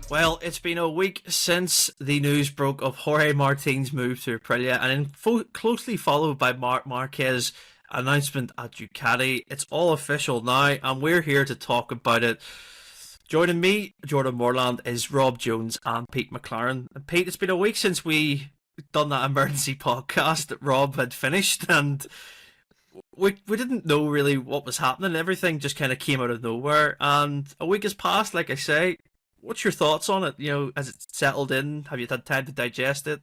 Well, it's been a week since the news broke of Jorge Martin's move to Aprilia, and then closely followed by Marc Marquez announcement at Ducati. It's all official now, and we're here to talk about it. Joining me, Jordan Moreland, is Rob Jones and Pete McLaren. And Pete, it's been a week since we done that emergency podcast that Rob had finished, and we didn't know really what was happening. Everything just kind of came out of nowhere, and a week has passed, like I say. What's your thoughts on it? You know, has it settled in? Have you had time to digest it?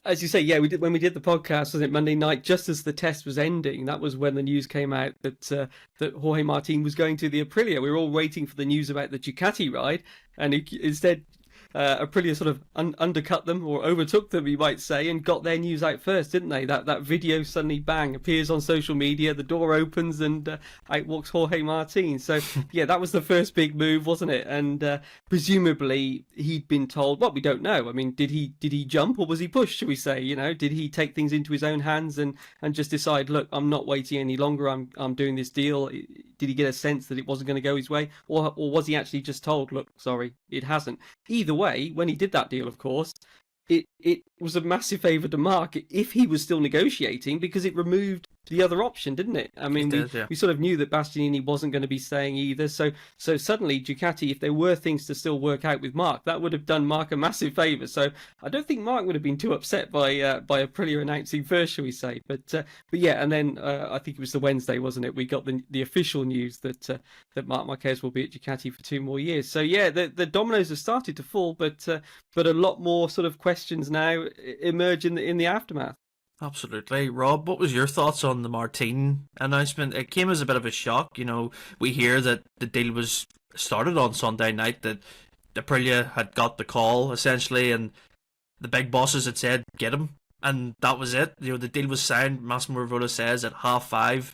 As you say, yeah, we did when we did the podcast, was it Monday night, just as the test was ending. That was when the news came out that Jorge Martin was going to the Aprilia. We were all waiting for the news about the Ducati ride, and instead Aprilia sort of undercut them, or overtook them, you might say, and got their news out first, didn't they? That video suddenly, bang, appears on social media, the door opens, and out walks Jorge Martin. So, yeah, that was the first big move, wasn't it? And presumably he'd been told, well, we don't know. I mean, did he jump, or was he pushed, shall we say? You know, did he take things into his own hands and just decide, look, I'm not waiting any longer, I'm doing this deal? Did he get a sense that it wasn't going to go his way? Or was he actually just told, look, sorry, it hasn't? Either way, when he did that deal, of course, it was a massive favour to Marc if he was still negotiating, because it removed the other option, didn't it? I mean, we sort of knew that Bastianini wasn't going to be staying either. So suddenly Ducati, if there were things to still work out with Marc, that would have done Marc a massive favour. So I don't think Marc would have been too upset by Aprilia announcing first, shall we say? But yeah, and then I think it was the Wednesday, wasn't it? We got the official news that Marc Marquez will be at Ducati for 2 more years. So yeah, the dominoes have started to fall, but a lot more sort of questions now emerge in the aftermath. Absolutely. Rob, what was your thoughts on the Martin announcement? It came as a bit of a shock. You know, we hear that the deal was started on Sunday night, that Aprilia had got the call, essentially, and the big bosses had said, get him, and that was it. You know, the deal was signed, Massimo Rivola says, at 5:30,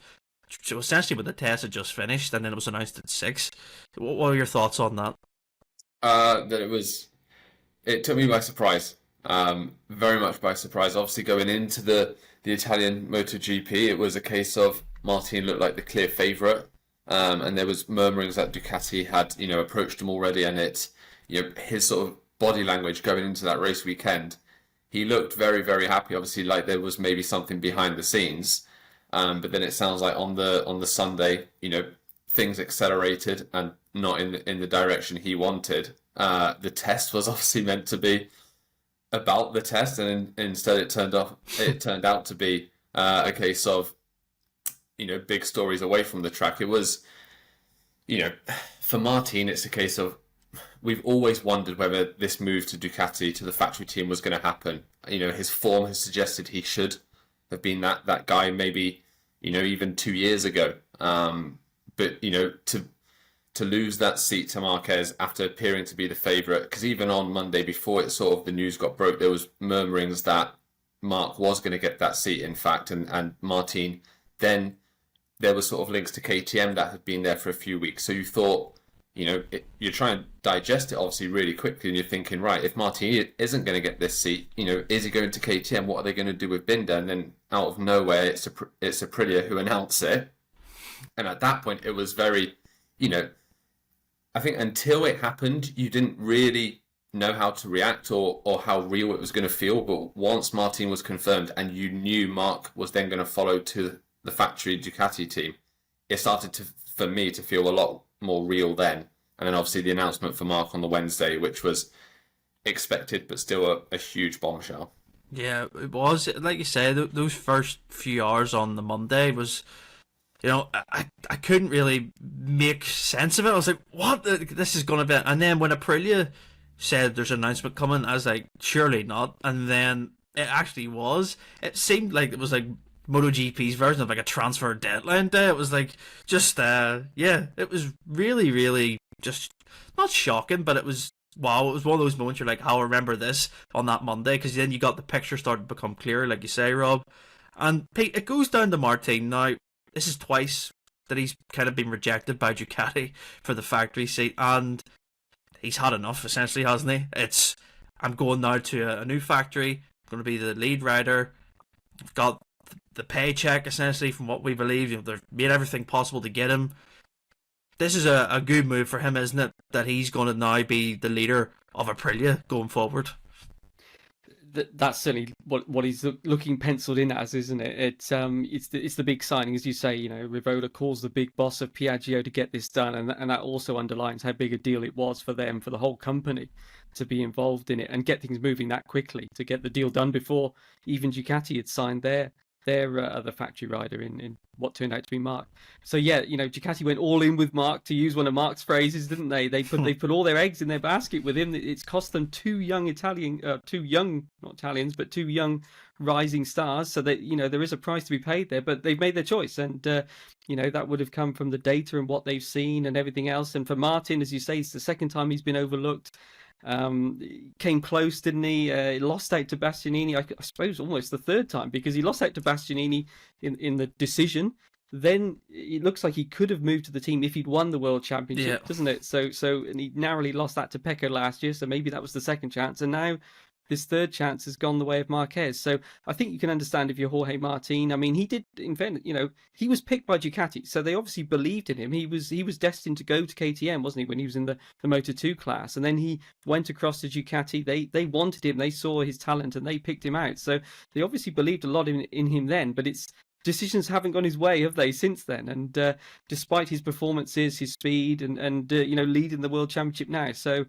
so essentially when the test had just finished, and then it was announced at 6. What were your thoughts on that? It took me by surprise. Very much by surprise. Obviously, going into the Italian MotoGP, it was a case of Martin looked like the clear favourite, and there was murmurings that Ducati had, approached him already, and his sort of body language going into that race weekend, he looked very, very happy. Obviously, like there was maybe something behind the scenes, but then it sounds like on the Sunday, things accelerated and not in the direction he wanted. The test was obviously meant to be about the test, and instead it turned out to be a case of big stories away from the track. It was for Martin, it's a case of we've always wondered whether this move to Ducati, to the factory team, was going to happen. His form has suggested he should have been that guy maybe even 2 years ago, but to lose that seat to Marquez after appearing to be the favourite, because even on Monday, before the news got broke, there was murmurings that Marc was going to get that seat, in fact, and Martin. Then there were sort of links to KTM that had been there for a few weeks. So you thought, you're trying to digest it obviously really quickly, and you're thinking, right, if Martin isn't going to get this seat, is he going to KTM? What are they going to do with Binder? And then out of nowhere, it's Aprilia who announce it, and at that point, it was very, I think until it happened, you didn't really know how to react or how real it was going to feel. But once Martin was confirmed and you knew Marc was then going to follow to the factory Ducati team, it started for me to feel a lot more real then. And then obviously the announcement for Marc on the Wednesday, which was expected but still a huge bombshell. Yeah, it was. Like you say, those first few hours on the Monday was... I couldn't really make sense of it. I was like, what? This is going to be... And then when Aprilia said there's an announcement coming, I was like, surely not. And then it actually was. It seemed like it was like MotoGP's version of like a transfer deadline day. It was like, just, it was really, really just not shocking, but it was, wow, it was one of those moments you're like, I'll remember this on that Monday, because then you got the picture started to become clearer, like you say, Rob. And Pete, it goes down to Martin now. This is twice that he's kind of been rejected by Ducati for the factory seat, and he's had enough, essentially, hasn't he? I'm going now to a new factory, I'm going to be the lead rider, I've got the paycheck, essentially, from what we believe. They've made everything possible to get him. this is a good move for him, isn't it? That he's going to now be the leader of Aprilia going forward. That's certainly what he's looking penciled in as, isn't it? It's the big signing, as you say. Rivola calls the big boss of Piaggio to get this done, and that also underlines how big a deal it was for them, for the whole company, to be involved in it and get things moving that quickly, to get the deal done before even Ducati had signed their other factory rider in what turned out to be Marc. So yeah, Ducati went all in with Marc, to use one of Marc's phrases, didn't they? They put all their eggs in their basket with him. It's cost them two young rising stars. So that there is a price to be paid there, but they've made their choice, and that would have come from the data and what they've seen and everything else. And for Martin, as you say, it's the second time he's been overlooked. Came close, didn't he? Lost out to Bastianini, I suppose almost the third time, because he lost out to Bastianini in the decision. Then it looks like he could have moved to the team if he'd won the World Championship, doesn't it? So and he narrowly lost that to Pecco last year, so maybe that was the second chance. And now this third chance has gone the way of Marquez. So I think you can understand if you're Jorge Martin. I mean, he did invent, he was picked by Ducati, so they obviously believed in him. He was destined to go to KTM, wasn't he, when he was in the Moto2 class? And then he went across to Ducati. They wanted him, they saw his talent, and they picked him out. So they obviously believed a lot in him then, but decisions haven't gone his way, have they, since then? And despite his performances, his speed, and leading the World Championship now. So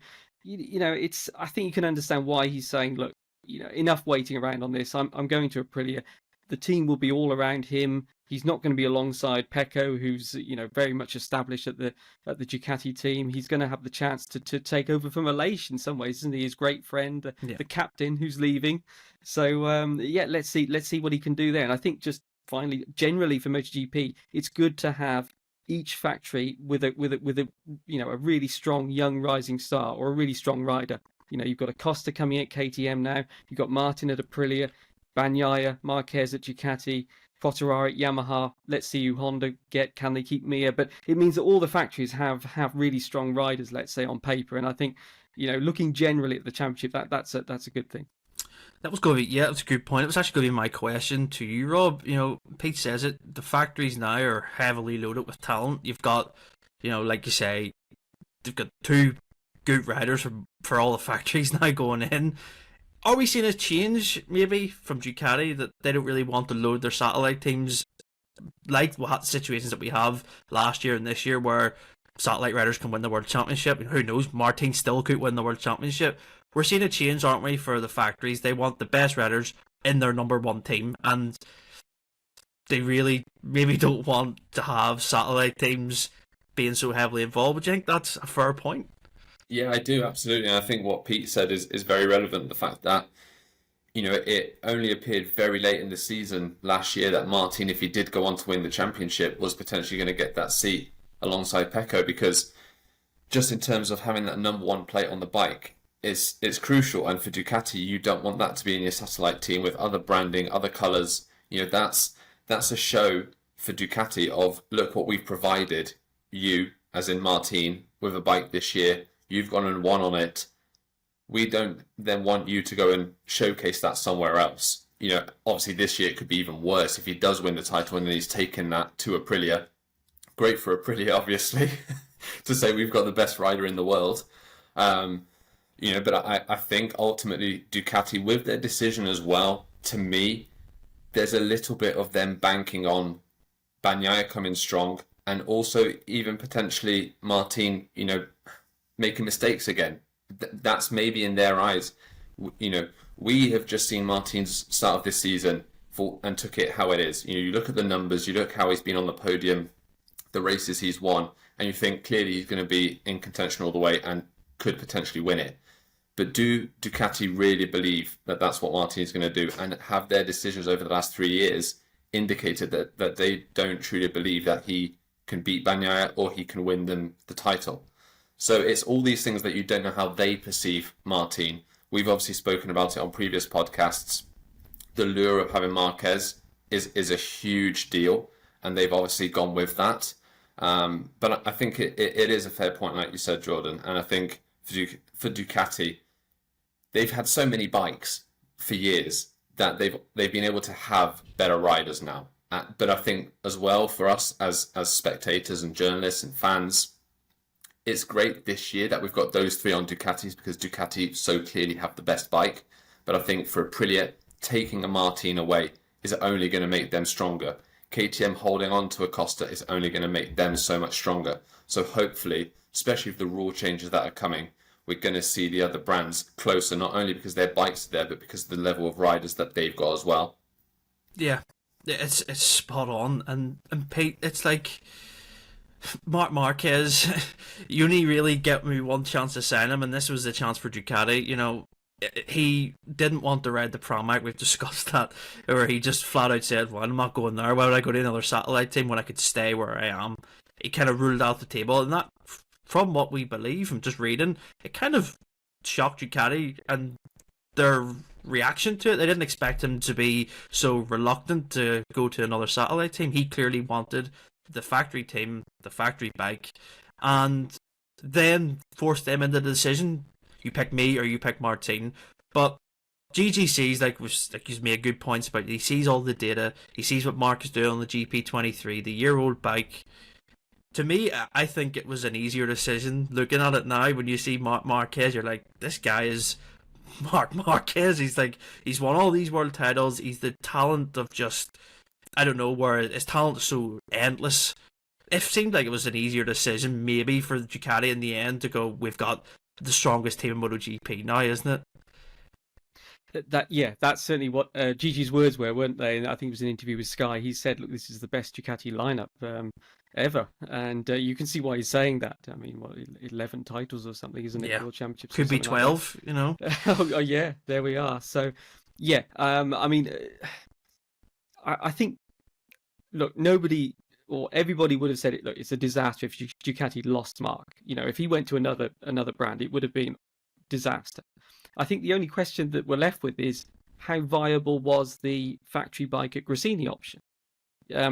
I think you can understand why he's saying, look, enough waiting around on this. I'm going to Aprilia. The team will be all around him. He's not going to be alongside Pecco, who's very much established at the Ducati team. He's going to have the chance to take over from Aleix in some ways, isn't he? His great friend, the captain who's leaving. So let's see what he can do there. And I think just finally, generally for MotoGP, it's good to have each factory with a really strong young rising star or a really strong rider. You've got Acosta coming at KTM now. You've got Martin at Aprilia, Bagnaia, Marquez at Ducati, Quartararo at Yamaha. Let's see who Honda get. Can they keep Mia? But it means that all the factories have really strong riders, let's say, on paper. And I think, looking generally at the championship, that's a good thing. That was going to be, that's a good point. It was actually going to be my question to you, Rob. Pete says it, the factories now are heavily loaded with talent. You've got, like you say, they've got two good riders for all the factories now going in. Are we seeing a change, maybe, from Ducati, that they don't really want to load their satellite teams like situations that we have last year and this year, where satellite riders can win the World Championship? Who knows, Martin still could win the World Championship. We're seeing a change, aren't we, for the factories? They want the best riders in their number one team, and they really maybe don't want to have satellite teams being so heavily involved. Would you think that's a fair point? Yeah, I do, absolutely. And I think what Pete said is very relevant. The fact that, it only appeared very late in the season last year that Martin, if he did go on to win the championship, was potentially going to get that seat alongside Pecco, because just in terms of having that number one plate on the bike, it's crucial. And for Ducati, you don't want that to be in your satellite team with other branding, other colours. That's a show for Ducati of, look what we've provided you, as in Martin, with a bike this year. You've gone and won on it. We don't then want you to go and showcase that somewhere else. Obviously this year it could be even worse if he does win the title and then he's taken that to Aprilia. Great for Aprilia, obviously, to say we've got the best rider in the world. But I think ultimately Ducati, with their decision as well, to me, there's a little bit of them banking on Bagnaia coming strong, and also even potentially Martin, making mistakes again. That's maybe in their eyes. We have just seen Martin's start of this season and took it how it is. You look at the numbers, you look how he's been on the podium, the races he's won, and you think clearly he's going to be in contention all the way and could potentially win it. But do Ducati really believe that that's what Martin is going to do? And have their decisions over the last 3 years indicated that they don't truly believe that he can beat Bagnaia or he can win them the title? So it's all these things that you don't know how they perceive Martin. We've obviously spoken about it on previous podcasts. The lure of having Marquez is a huge deal, and they've obviously gone with that. But I think it is a fair point, like you said, Jordan. And I think for Ducati, they've had so many bikes for years that they've been able to have better riders now. But I think as well for us as spectators and journalists and fans, it's great this year that we've got those three on Ducatis because Ducati so clearly have the best bike. But I think for Aprilia, taking a Martin away is only going to make them stronger. KTM holding on to Acosta is only going to make them so much stronger. So hopefully, especially with the rule changes that are coming, we're going to see the other brands closer, not only because their bikes are there, but because of the level of riders that they've got as well. Yeah, it's spot on. And Pete, it's like Marc Marquez, you only really get me one chance to sign him, and this was the chance for Ducati. You know, he didn't want to ride the Pramac. We've discussed that, where he just flat out said, "Well, I'm not going there. Why would I go to another satellite team when I could stay where I am?" He kind of ruled out the table, and that, from what we believe, from just reading, it kind of shocked Ducati and their reaction to it. They didn't expect him to be so reluctant to go to another satellite team. He clearly wanted the factory team, the factory bike, and then forced them into the decision. You pick me or you pick Martin. But Gigi sees, he's made good points about it. He sees all the data. He sees what Mark is doing on the GP23, the year-old bike. To me, I think it was an easier decision. Looking at it now, when you see Marc Marquez, you're like, this guy is Marc Marquez. He's won all these world titles. He's the talent of just, I don't know, where his talent is so endless. It seemed like it was an easier decision, maybe, for Ducati in the end to go, we've got the strongest team in MotoGP now, isn't it? That's certainly what Gigi's words were, weren't they? And I think it was an interview with Sky. He said, "Look, this is the best Ducati lineup ever," and you can see why he's saying that. I mean, what, 11 titles or something, isn't it? Yeah. World Championships Could be 12, like you know. Oh yeah, there we are. So yeah, I mean, I think, look, nobody or everybody would have said it. Look, it's a disaster if Ducati lost Marc. You know, if he went to another brand, it would have been disaster. I think the only question that we're left with is how viable was the factory bike at Gresini option?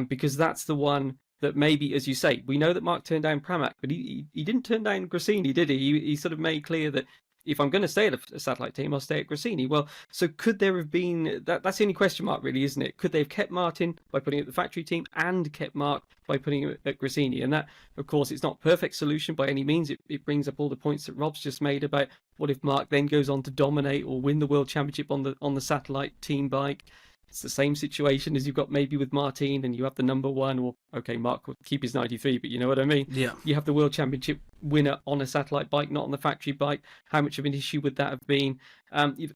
Because that's the one that maybe, as you say, we know that Marc turned down Pramac, but he didn't turn down Gresini, did he? He sort of made clear that if I'm going to stay at a satellite team, I'll stay at Gresini. Well, so could there have been, that's the only question mark really, isn't it? Could they have kept Martin by putting it at the factory team and kept Marc by putting it at Gresini? And that, of course, it's not a perfect solution by any means. It brings up all the points that Rob's just made about what if Marc then goes on to dominate or win the world championship on the satellite team bike. It's the same situation as you've got maybe with Martin, and you have the number one, or okay, Marc will keep his 93, but you know what I mean? Yeah. You have the world championship winner on a satellite bike, not on the factory bike. How much of an issue would that have been?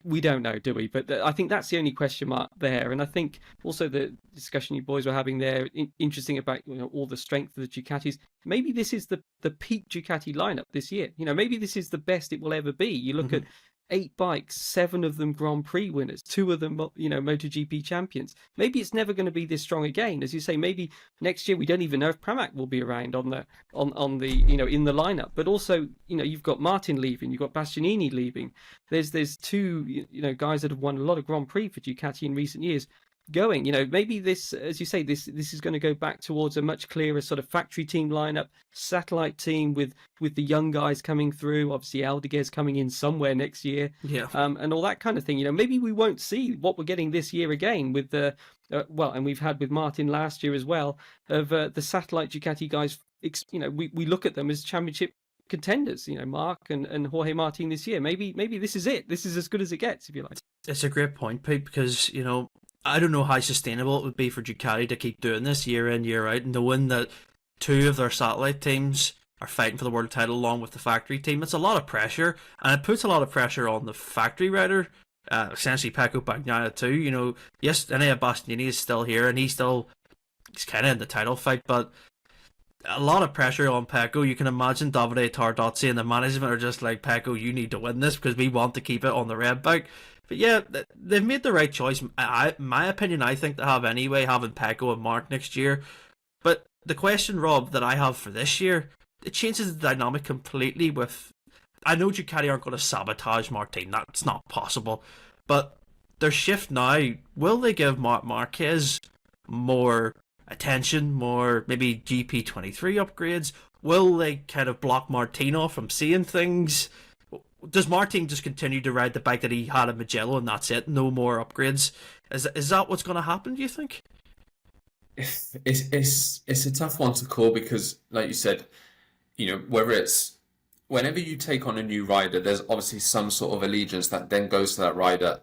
We don't know, do we? But I think that's the only question mark there. And I think also the discussion you boys were having there, interesting about, you know, all the strength of the Ducatis. Maybe this is the peak Ducati lineup this year. You know, maybe this is the best it will ever be. You look at 8 bikes, 7 of them Grand Prix winners, 2 of them, you know, MotoGP champions. Maybe it's never going to be this strong again. As you say, maybe next year we don't even know if Pramac will be around on the you know, in the lineup. But also, you know, you've got Martin leaving, you've got Bastianini leaving. There's 2, you know, guys that have won a lot of Grand Prix for Ducati in recent years going. You know, maybe this, as you say, this is going to go back towards a much clearer sort of factory team lineup, satellite team with the young guys coming through. Obviously Aldiguez coming in somewhere next year, and all that kind of thing. You know, maybe we won't see what we're getting this year again with the and we've had with Martin last year as well, of the satellite Ducati guys. You know, we look at them as championship contenders, you know, Marc and Jorge Martin this year. Maybe this is it. This is as good as it gets, if you like. It's a great point, Pete, because, you know, I don't know how sustainable it would be for Ducati to keep doing this year in, year out, knowing that 2 of their satellite teams are fighting for the world title along with the factory team. It's a lot of pressure, and it puts a lot of pressure on the factory rider, essentially Pecco Bagnaia too. You know, yes, Enea Bastianini is still here, and he's kind of in the title fight, but a lot of pressure on Pecco. You can imagine Davide Tardozzi and the management are just like, Pecco, you need to win this because we want to keep it on the red bike. But yeah, they've made the right choice. My opinion, I think, to have anyway, having Pecco and Marc next year. But the question, Rob, that I have for this year, it changes the dynamic completely with... I know Ducati aren't going to sabotage Martin. That's not possible. But their shift now, will they give Marc Marquez more attention, more maybe GP23 upgrades? Will they kind of block Martin off from seeing things? Does Martin just continue to ride the bike that he had at Mugello and that's it? No more upgrades? Is that what's going to happen, do you think? It's a tough one to call because, like you said, you know, whether it's whenever you take on a new rider, there's obviously some sort of allegiance that then goes to that rider.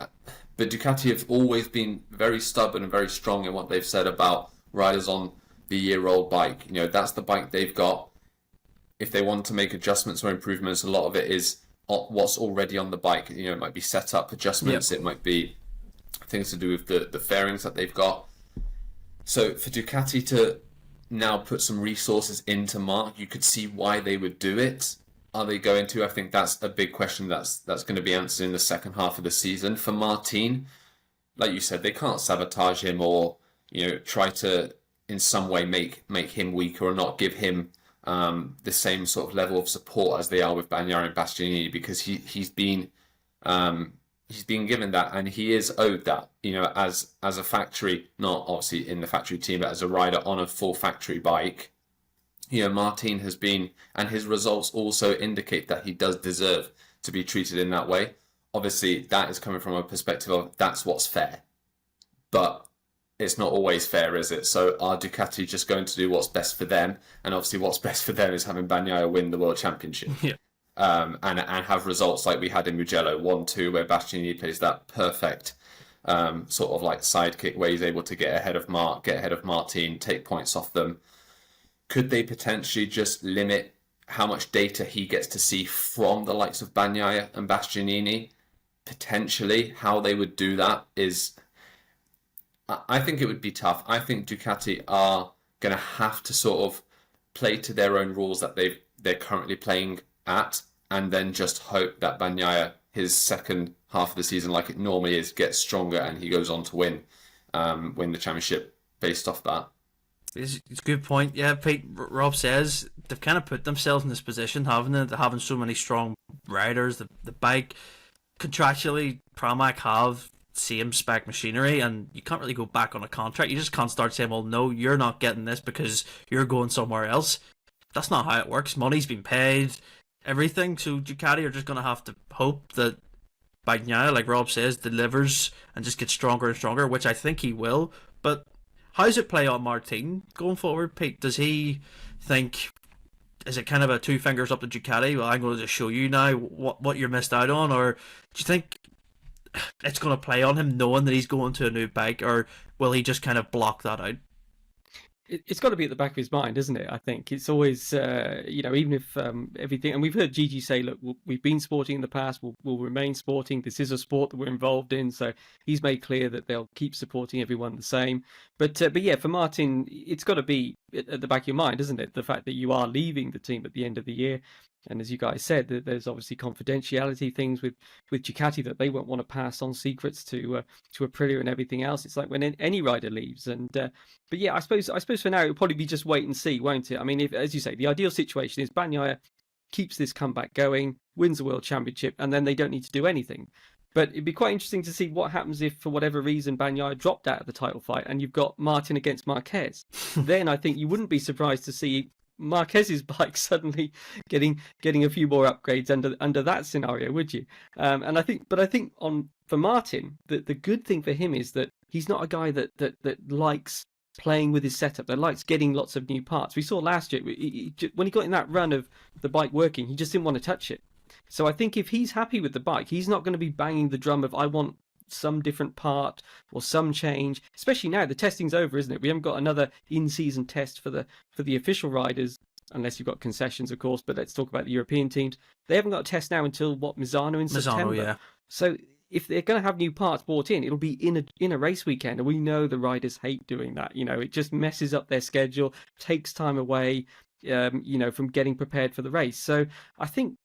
But Ducati have always been very stubborn and very strong in what they've said about riders on the year-old bike. That's the bike they've got. If they want to make adjustments or improvements, a lot of it is what's already on the bike. It might be setup adjustments. Yep. It might be things to do with the fairings that they've got. So for Ducati to now put some resources into Marc, you could see why they would do it. Are they going to? I think that's a big question that's going to be answered in the second half of the season. For Martin, like you said, they can't sabotage him or try to in some way make him weaker or not give him the same sort of level of support as they are with Bagnaia and Bastianini, because he's been given that, and he is owed that. As a factory, not obviously in the factory team, but as a rider on a full factory bike. Martin has been, and his results also indicate that he does deserve to be treated in that way. Obviously, that is coming from a perspective of that's what's fair. But it's not always fair, is it? So are Ducati just going to do what's best for them? And obviously what's best for them is having Bagnaia win the World Championship. Yeah. And have results like we had in Mugello 1-2, where Bastianini plays that perfect sort of like sidekick where he's able to get ahead of Marc, get ahead of Martin, take points off them. Could they potentially just limit how much data he gets to see from the likes of Bagnaia and Bastianini? Potentially. How they would do that is, I think it would be tough. I think Ducati are going to have to sort of play to their own rules that they're currently playing at, and then just hope that Bagnaia, his second half of the season, like it normally is, gets stronger and he goes on to win the championship based off that. It's a good point. Yeah, Pete, Rob says they've kind of put themselves in this position, haven't they? Having so many strong riders, the bike, contractually, Pramac have same spec machinery, and you can't really go back on a contract. You just can't start saying, well, no, you're not getting this because you're going somewhere else. That's not how it works. Money's been paid, everything. So Ducati are just going to have to hope that Bagnaia, like Rob says, delivers and just gets stronger and stronger, which I think he will. But how does it play on Martin going forward, Pete? Does he think, is it kind of a two fingers up to Ducati? Well, I'm going to just show you now what you're missed out on, or do you think it's going to play on him knowing that he's going to a new bike, or will he just kind of block that out? It's got to be at the back of his mind, isn't it? I think it's always, even if everything, and we've heard Gigi say, look, we've been sporting in the past, we'll remain sporting. This is a sport that we're involved in. So he's made clear that they'll keep supporting everyone the same. But yeah, for Martin, it's got to be at the back of your mind, isn't it? The fact that you are leaving the team at the end of the year. And as you guys said, there's obviously confidentiality things with Ducati that they won't want to pass on secrets to Aprilia and everything else. It's like when any rider leaves. And but yeah, I suppose for now it'll probably be just wait and see, won't it? I mean, if, as you say, the ideal situation is Bagnaia keeps this comeback going, wins the World Championship, and then they don't need to do anything. But it'd be quite interesting to see what happens if, for whatever reason, Bagnaia dropped out of the title fight and you've got Martin against Marquez. Then I think you wouldn't be surprised to see Marquez's bike suddenly getting a few more upgrades under that scenario, would you? And I think for Martin, the good thing for him is that he's not a guy that likes playing with his setup, that likes getting lots of new parts. We saw last year when he got in that run of the bike working, he just didn't want to touch it. So I think if he's happy with the bike, he's not going to be banging the drum of I want some different part or some change, especially now the testing's over, isn't it? We haven't got another in-season test for the official riders, unless you've got concessions, of course. But let's talk about the European teams. They haven't got a test now until Misano in September. Yeah. So if they're going to have new parts bought in, it'll be in a race weekend, and we know the riders hate doing that. It just messes up their schedule, takes time away, from getting prepared for the race. So I think,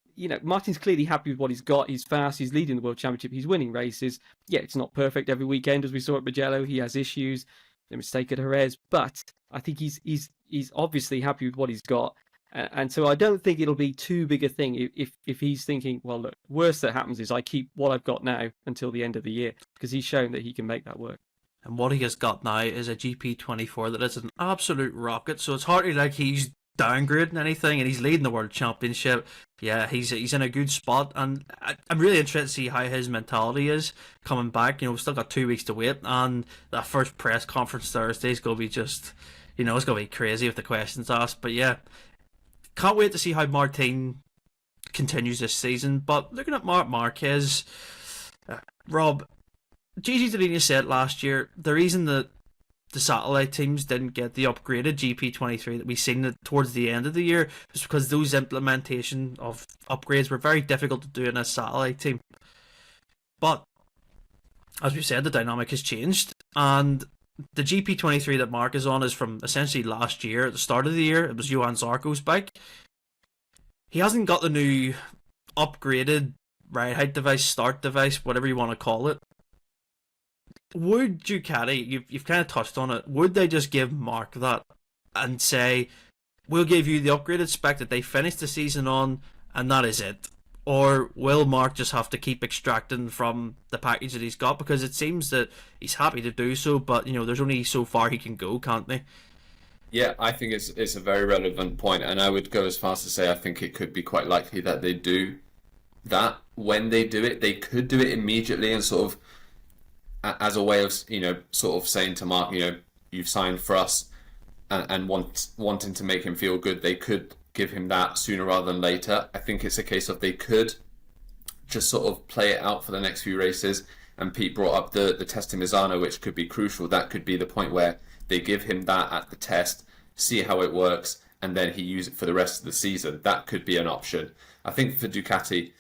Martin's clearly happy with what he's got. He's fast. He's leading the World Championship. He's winning races. Yeah, it's not perfect every weekend, as we saw at Mugello. He has issues. The mistake at Jerez, but I think he's obviously happy with what he's got, and so I don't think it'll be too big a thing if he's thinking, well, look, worst that happens is I keep what I've got now until the end of the year, because he's shown that he can make that work. And what he has got now is a GP24 that is an absolute rocket. So it's hardly like he's downgrading anything, and he's leading the World Championship. Yeah, he's in a good spot, and I'm really interested to see how his mentality is coming back. We've still got 2 weeks to wait, and that first press conference Thursday is going to be just, it's going to be crazy with the questions asked. But yeah, can't wait to see how Martin continues this season. But looking at Marc Marquez, Rob, Gigi Dall'Igna said last year the reason that the satellite teams didn't get the upgraded GP23 that we seen towards the end of the year is because those implementation of upgrades were very difficult to do in a satellite team. But as we've said, the dynamic has changed, and the GP23 that Mark is on is from essentially last year. At the start of the year, it was Johan Zarco's bike. He hasn't got the new upgraded ride height device, start device, whatever you want to call it. Would Ducati, you've kind of touched on it, would they just give Mark that and say, we'll give you the upgraded spec that they finished the season on, and that is it? Or will Mark just have to keep extracting from the package that he's got? Because it seems that he's happy to do so, but there's only so far he can go, can't they? Yeah, I think it's a very relevant point, and I would go as far as to say I think it could be quite likely that they do that. When they do it, they could do it immediately and sort of as a way of sort of saying to Mark, you've signed for us, and wanting to make him feel good. They could give him that sooner rather than later. I think it's a case of they could just sort of play it out for the next few races. And Pete brought up the test in Misano, which could be crucial. That could be the point where they give him that at the test, see how it works, and then he use it for the rest of the season. That could be an option. I think for Ducati,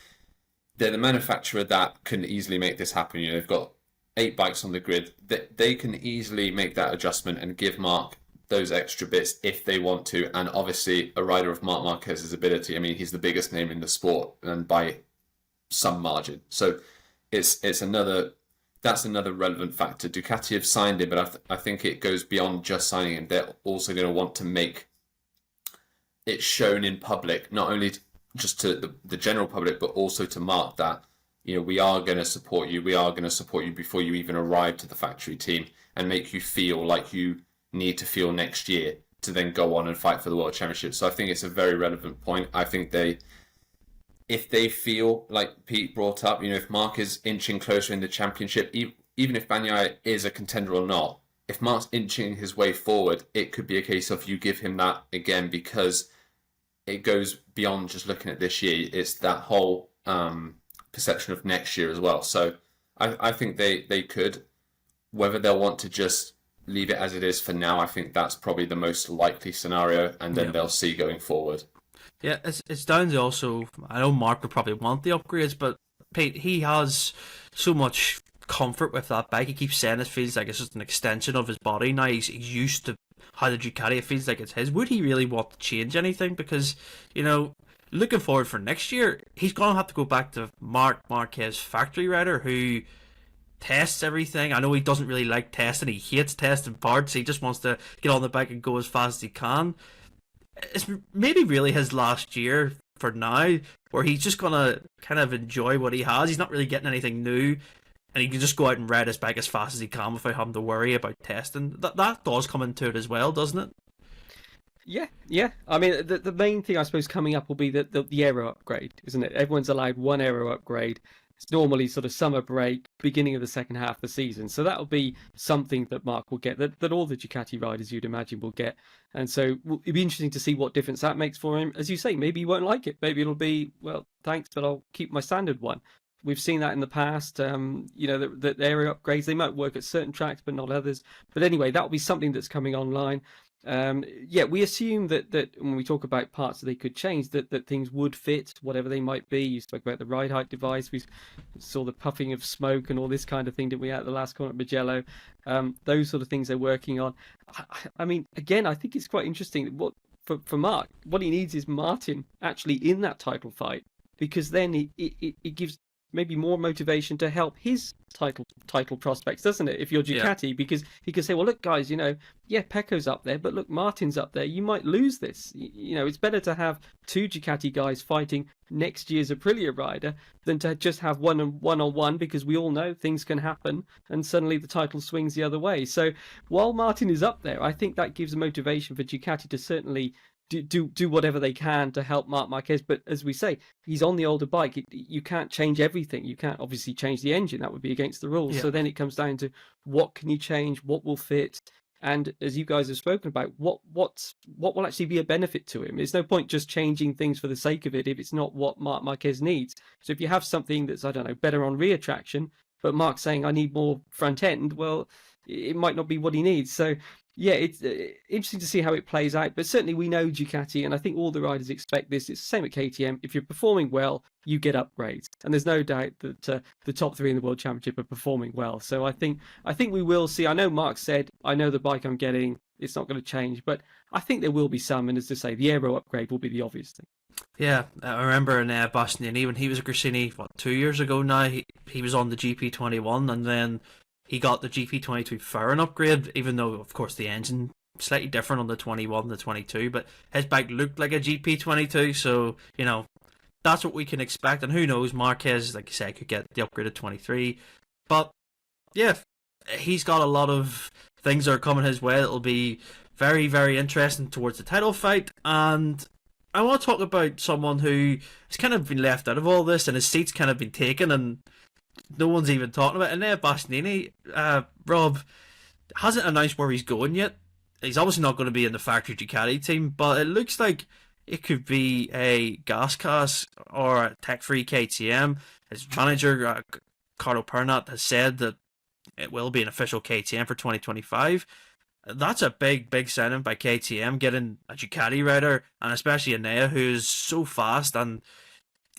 they're the manufacturer that can easily make this happen. They've got 8 bikes on the grid. They can easily make that adjustment and give Mark those extra bits if they want to. And obviously, a rider of Marc Marquez's ability, I mean, he's the biggest name in the sport, and by some margin. So that's another relevant factor. Ducati have signed him, but I think it goes beyond just signing him. They're also going to want to make it shown in public, not only just to the general public, but also to Mark that, we are going to support you. We are going to support you before you even arrive to the factory team, and make you feel like you need to feel next year to then go on and fight for the World Championship. So I think it's a very relevant point. I think if they feel like Pete brought up, if Mark is inching closer in the championship, even if Bagnaia is a contender or not, if Mark's inching his way forward, it could be a case of you give him that again, because it goes beyond just looking at this year. It's that whole perception of next year as well. So I think they could. Whether they'll want to just leave it as it is for now, I think that's probably the most likely scenario, and then they'll see going forward. Yeah, it's down to also, I know Mark would probably want the upgrades, but Pete, he has so much comfort with that bike. He keeps saying it feels like it's just an extension of his body now. He's used to how the Ducati, it feels like it's his. Would he really want to change anything? Because, looking forward for next year, he's going to have to go back to Marc Marquez, factory rider, who tests everything. I know he doesn't really like testing. He hates testing parts. He just wants to get on the bike and go as fast as he can. It's maybe really his last year for now, where he's just going to kind of enjoy what he has. He's not really getting anything new, and he can just go out and ride his bike as fast as he can without having to worry about testing. That does come into it as well, doesn't it? Yeah. I mean, the main thing I suppose coming up will be the aero upgrade, isn't it? Everyone's allowed one aero upgrade. It's normally sort of summer break, beginning of the second half of the season. So that'll be something that Mark will get, that all the Ducati riders, you'd imagine, will get. And so it'd be interesting to see what difference that makes for him. As you say, maybe he won't like it. Maybe it'll be, well, thanks, but I'll keep my standard one. We've seen that in the past. The area upgrades, they might work at certain tracks, but not others. But anyway, that'll be something that's coming online. We assume that when we talk about parts that they could change, that things would fit, whatever they might be. You spoke about the ride height device. We saw the puffing of smoke and all this kind of thing, didn't we, at the last corner at Mugello? Those sort of things they're working on. I mean, again, I think it's quite interesting. For Mark, what he needs is Martin actually in that title fight, because then it gives maybe more motivation to help his title prospects, doesn't it? If you're Ducati, because he can say, well, look, guys, Pecco's up there, but look, Martin's up there. You might lose this. It's better to have 2 Ducati guys fighting next year's Aprilia rider than to just have one-on-one, because we all know things can happen and suddenly the title swings the other way. So while Martin is up there, I think that gives a motivation for Ducati to certainly do whatever they can to help Marc Marquez. But as we say, he's on the older bike. You can't change everything. You can't obviously change the engine. That would be against the rules. Yeah. So then it comes down to what can you change, what will fit. And as you guys have spoken about, what will actually be a benefit to him? There's no point just changing things for the sake of it if it's not what Marc Marquez needs. So if you have something that's, I don't know, better on rear traction, but Mark's saying I need more front end, well, it might not be what he needs. So yeah, it's interesting to see how it plays out. But certainly we know Ducati, and I think all the riders expect this. It's the same at KTM. If you're performing well, you get upgrades, and there's no doubt that the top three in the World Championship are performing well. So I think we will see. I know Mark said, I know the bike I'm getting, it's not going to change, but I think there will be some. And as I say, the aero upgrade will be the obvious thing. Yeah, I remember Enea Bastianini when he was at Gresini, 2 years ago now, he was on the GP21, and then he got the GP22 Farron upgrade, even though, of course, the engine slightly different on the 21 and the 22, but his bike looked like a GP22, so, that's what we can expect. And who knows, Marquez, like you said, could get the upgraded 23. But, yeah, he's got a lot of things that are coming his way that'll be very, very interesting towards the title fight. And I want to talk about someone who has kind of been left out of all this, and his seat's kind of been taken, and no one's even talking about it. Enea Bastianini, Rob, hasn't announced where he's going yet. He's obviously not going to be in the factory Ducati team, but it looks like it could be a GasCas or a tech-free KTM. His manager, Carlo Pernat, has said that it will be an official KTM for 2025. That's a big, big signing by KTM, getting a Ducati rider, and especially Enea, who's so fast. And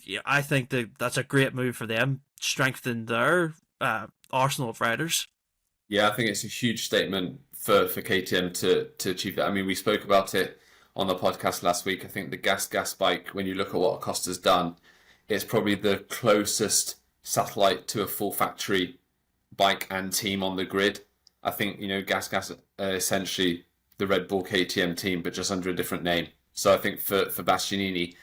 yeah, I think that's a great move for them, strengthen their arsenal of riders. Yeah, I think it's a huge statement for KTM to achieve that. I mean, we spoke about it on the podcast last week. I think the gas bike, when you look at what Acosta's done, it's probably the closest satellite to a full factory bike and team on the grid. I think, gas essentially the Red Bull KTM team, but just under a different name. So I think for Bastianini,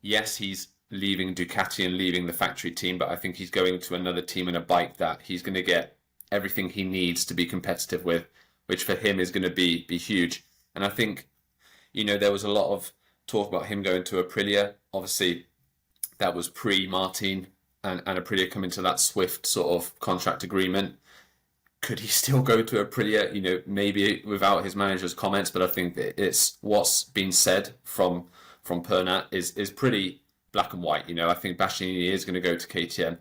yes, he's leaving Ducati and leaving the factory team, but I think he's going to another team and a bike that he's going to get everything he needs to be competitive with, which for him is going to be huge. And I think, there was a lot of talk about him going to Aprilia. Obviously, that was pre-Martin and Aprilia coming to that swift sort of contract agreement. Could he still go to Aprilia? Maybe without his manager's comments, but I think that it's what's been said from Pernat is pretty black and white. I think Bastianini is going to go to KTM.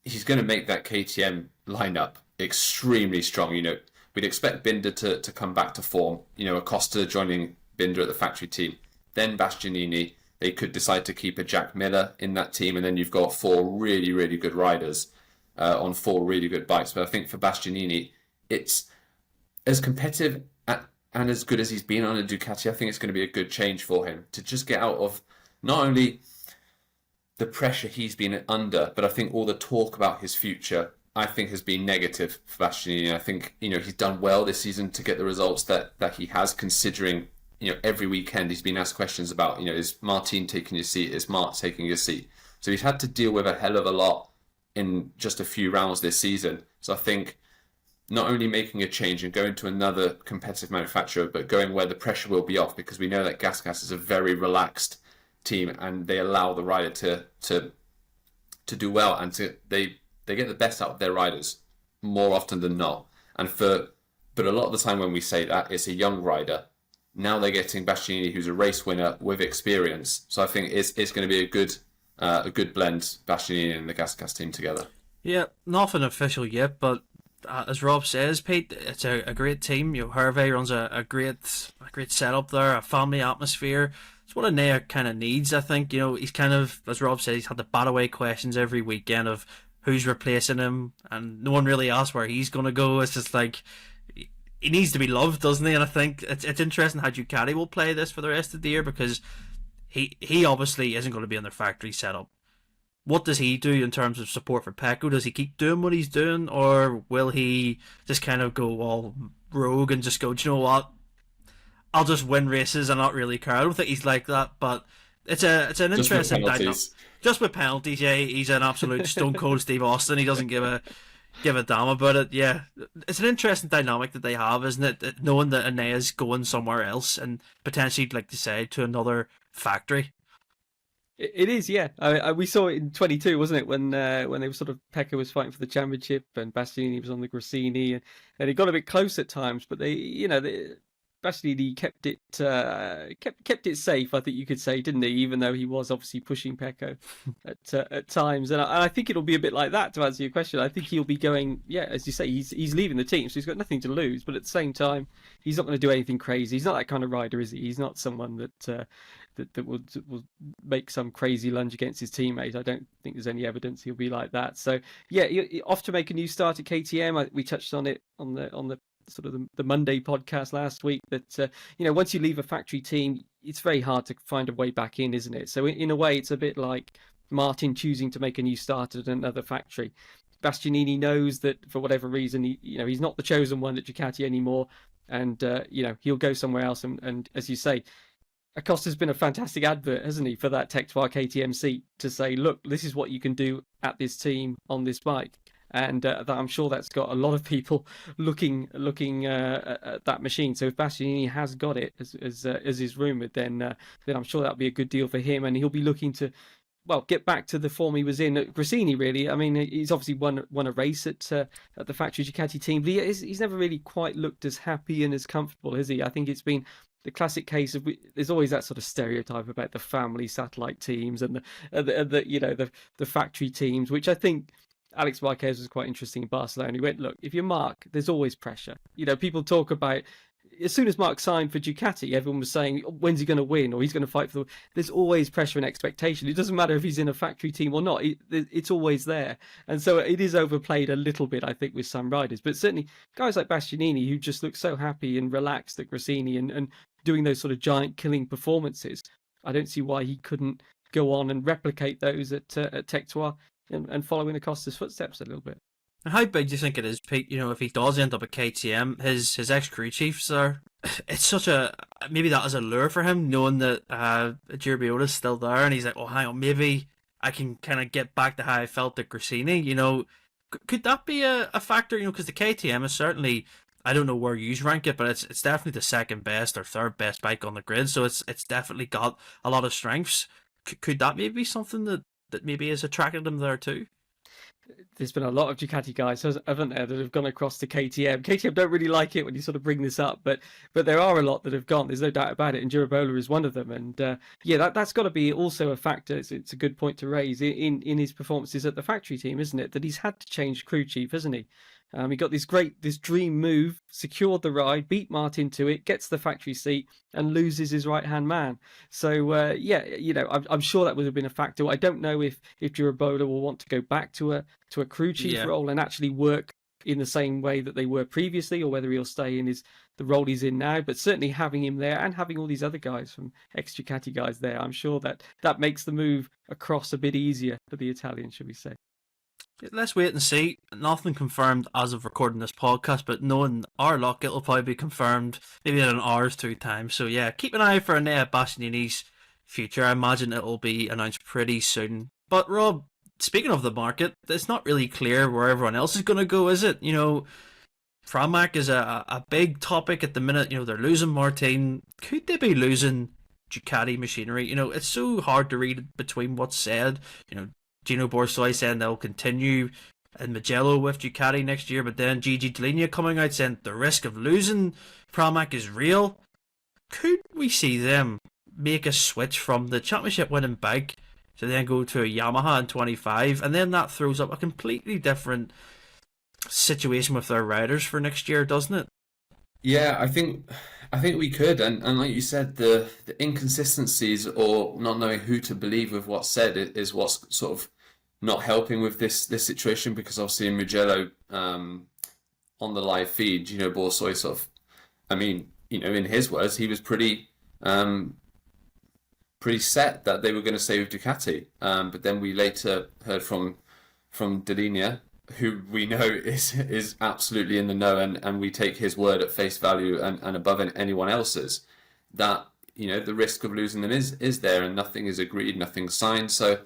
He's going to make that KTM lineup extremely strong. We'd expect Binder to come back to form. Acosta joining Binder at the factory team. Then Bastianini, they could decide to keep a Jack Miller in that team, and then you've got four really, really good riders on four really good bikes. But I think for Bastianini, it's as competitive and as good as he's been on a Ducati. I think it's going to be a good change for him to just get out of not only the pressure he's been under, but I think all the talk about his future, I think, has been negative for Bastianini. I think, he's done well this season to get the results that he has, considering, every weekend he's been asked questions about, is Martin taking your seat? Is Marc taking your seat? So he's had to deal with a hell of a lot in just a few rounds this season. So I think not only making a change and going to another competitive manufacturer, but going where the pressure will be off, because we know that GasGas is a very relaxed team and they allow the rider to do well, and they get the best out of their riders more often than not. But a lot of the time when we say that, it's a young rider. Now they're getting Bastianini, who's a race winner with experience. So I think it's going to be a good blend, Bastianini and the GasGas team together. Yeah, nothing official yet, but as Rob says, Pete, it's a great team. Hervé runs a great setup there, a family atmosphere. It's what Enea kind of needs, I think. He's kind of, as Rob said, he's had the bat away questions every weekend of who's replacing him, and no one really asks where he's going to go. It's just like, he needs to be loved, doesn't he? And I think it's interesting how Ducati will play this for the rest of the year, because he obviously isn't going to be in their factory setup. What does he do in terms of support for Pecco? Does he keep doing what he's doing, or will he just kind of go all rogue and just go, do you know what? I'll just win races and not really care. I don't think he's like that, but it's an interesting dynamic. Just with penalties, yeah, he's an absolute stone cold Steve Austin. He doesn't give a damn about it. Yeah, it's an interesting dynamic that they have, isn't it? Knowing that Enea's going somewhere else and potentially, like you say, to another factory. It is, yeah. We saw it in 22, wasn't it? When they were sort of Pecco was fighting for the championship and Bastianini was on the Grassini, and it got a bit close at times. But Bastianini kept it safe. I think you could say, didn't he? Even though he was obviously pushing Pecco at times, and I think it'll be a bit like that. To answer your question, I think he'll be going. Yeah, as you say, he's leaving the team, so he's got nothing to lose. But at the same time, he's not going to do anything crazy. He's not that kind of rider, is he? He's not someone that will make some crazy lunge against his teammate. I don't think there's any evidence he'll be like that. So yeah, you're off to make a new start at KTM. We touched on it on the sort of the Monday podcast last week that once you leave a factory team, it's very hard to find a way back in, isn't it? So in a way, it's a bit like Martin choosing to make a new start at another factory. Bastianini knows that for whatever reason, he's not the chosen one at Ducati anymore, and he'll go somewhere else. And as you say, Acosta's been a fantastic advert, hasn't he, for that Tech 2 KTM seat to say, look, this is what you can do at this team on this bike. And I'm sure that's got a lot of people looking at that machine. So if Bastianini has got it, as is rumoured, then I'm sure that'll be a good deal for him, and he'll be looking to, get back to the form he was in at Grassini. Really, I mean, he's obviously won a race at the factory Ducati team, but he's never really quite looked as happy and as comfortable, has he? I think it's been the classic case of there's always that sort of stereotype about the family satellite teams and the factory teams, which I think Alex Marquez was quite interesting in Barcelona. He went, look, if you're Marc, there's always pressure. People talk about, as soon as Marc signed for Ducati, everyone was saying, when's he going to win, or he's going to fight for there's always pressure and expectation. It doesn't matter if he's in a factory team or not. It's always there. And so it is overplayed a little bit, I think, with some riders. But certainly guys like Bastianini, who just look so happy and relaxed at Grassini and doing those sort of giant killing performances, I don't see why he couldn't go on and replicate those at Tech 2 and follow in Acosta's footsteps a little bit. How big do you think it is, Pete? If he does end up at KTM, his ex-crew chiefs are. It's such a, maybe that is a lure for him, knowing that Girbiola's still there, and he's like, oh, hang on, maybe I can kind of get back to how I felt at Grassini. Could that be a factor? Because the KTM is certainly, I don't know where you rank it, but it's definitely the second best or third best bike on the grid, so it's definitely got a lot of strengths. Could that maybe be something that maybe has attracted him there too? There's been a lot of Ducati guys, haven't there, that have gone across to KTM. KTM don't really like it when you sort of bring this up, but there are a lot that have gone. There's no doubt about it, and Girbiola is one of them. And that's got to be also a factor. It's a good point to raise in his performances at the factory team, isn't it? That he's had to change crew chief, hasn't he? He got this dream move, secured the ride, beat Martin to it, gets the factory seat, and loses his right-hand man. So, I'm sure that would have been a factor. I don't know if Girbiola will want to go back to a crew chief role and actually work in the same way that they were previously, or whether he'll stay in the role he's in now. But certainly having him there and having all these other guys from ex-Ducati guys there, I'm sure that makes the move across a bit easier for the Italian, should we say. Let's wait and see. Nothing confirmed as of recording this podcast, but knowing our luck, it'll probably be confirmed maybe in an hour's 2 time. So yeah, keep an eye for Enea Bastianini's future. I imagine it'll be announced pretty soon. But Rob, speaking of the market, it's not really clear where everyone else is going to go, is it? Pramac is a big topic at the minute. They're losing Martin. Could they be losing Ducati machinery? It's so hard to read between what's said. Gino Borsoi saying they'll continue in Mugello with Ducati next year, but then Gigi Dall'Igna coming out saying the risk of losing Pramac is real. Could we see them make a switch from the championship winning bike to then go to a Yamaha in 25, and then that throws up a completely different situation with their riders for next year, doesn't it? Yeah, I think we could, and like you said, the inconsistencies or not knowing who to believe with what's said is what's sort of not helping with this situation, because obviously in Mugello, on the live feed, Borsoi sort of, in his words, he was pretty set that they were going to stay with Ducati, but then we later heard from Dall'Igna, who we know is absolutely in the know, and we take his word at face value and above anyone else's, that the risk of losing them is there, and nothing is agreed, nothing's signed. So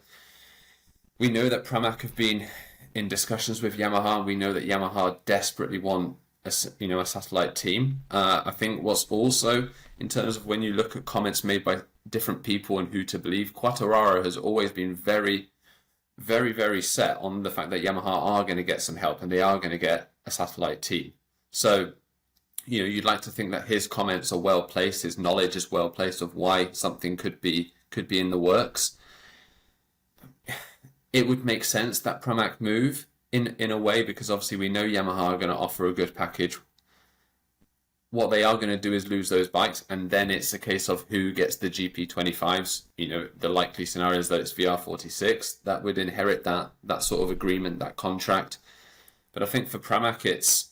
we know that Pramac have been in discussions with Yamaha, and we know that Yamaha desperately want a satellite team. I think what's also, in terms of when you look at comments made by different people and who to believe. Quartararo has always been very, very, very set on the fact that Yamaha are going to get some help and they are going to get a satellite team. So, you'd like to think that his comments are well placed, his knowledge is well placed of why something could be in the works. It would make sense that Pramac move in a way, because obviously we know Yamaha are going to offer a good package. What they are going to do is lose those bikes, and then it's a case of who gets the GP25s. The likely scenario is that it's VR46 that would inherit that sort of agreement, that contract. But I think for Pramac,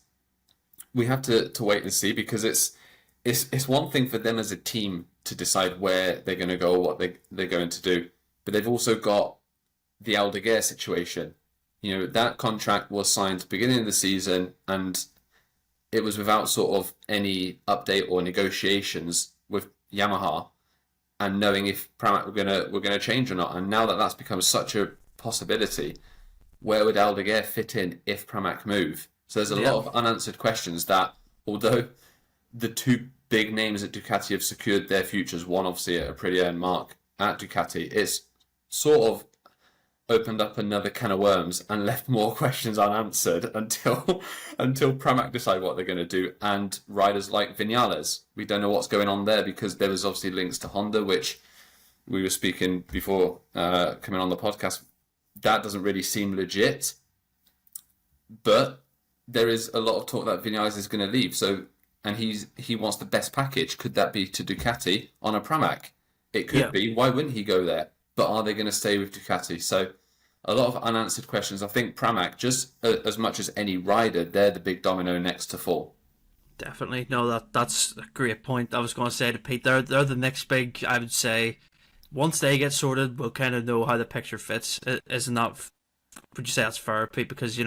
we have to wait and see, because it's one thing for them as a team to decide where they're going to go, what they're going to do, but they've also got the Aldeguer situation. That contract was signed beginning of the season, and it was without sort of any update or negotiations with Yamaha, and knowing if Pramac were gonna change or not. And now that that's become such a possibility, where would Aldeguer fit in if Pramac move? So there's a lot of unanswered questions that, although the two big names at Ducati have secured their futures, one obviously at Aprilia and Marc at Ducati, it's sort of opened up another can of worms and left more questions unanswered until Pramac decide what they're going to do. And riders like Vinales, we don't know what's going on there, because there was obviously links to Honda, which we were speaking before coming on the podcast. That doesn't really seem legit, but there is a lot of talk that Vinales is going to leave. So, and he wants the best package. Could that be to Ducati on a Pramac? It could be. Why wouldn't he go there? But are they going to stay with Ducati? So a lot of unanswered questions. I think Pramac, just as much as any rider, they're the big domino next to fall. Definitely. No, that's a great point. I was going to say to Pete, they're the next big, I would say, once they get sorted, we'll kind of know how the picture fits. Isn't that, would you say that's fair, Pete? Because,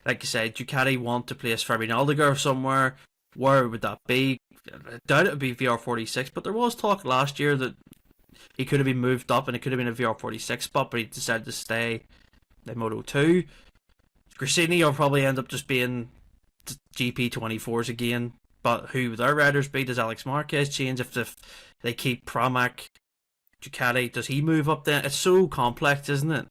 like you said, Ducati want to place Fabian Aldeguer somewhere. Where would that be? I doubt it would be VR46, but there was talk last year that he could have been moved up and it could have been a VR46 spot, but he decided to stay in Moto 2. Gresini will probably end up just being GP24s again, but who would their riders be? Does Alex Marquez change if they keep Pramac? Ducati, does he move up then? It's so complex, isn't it?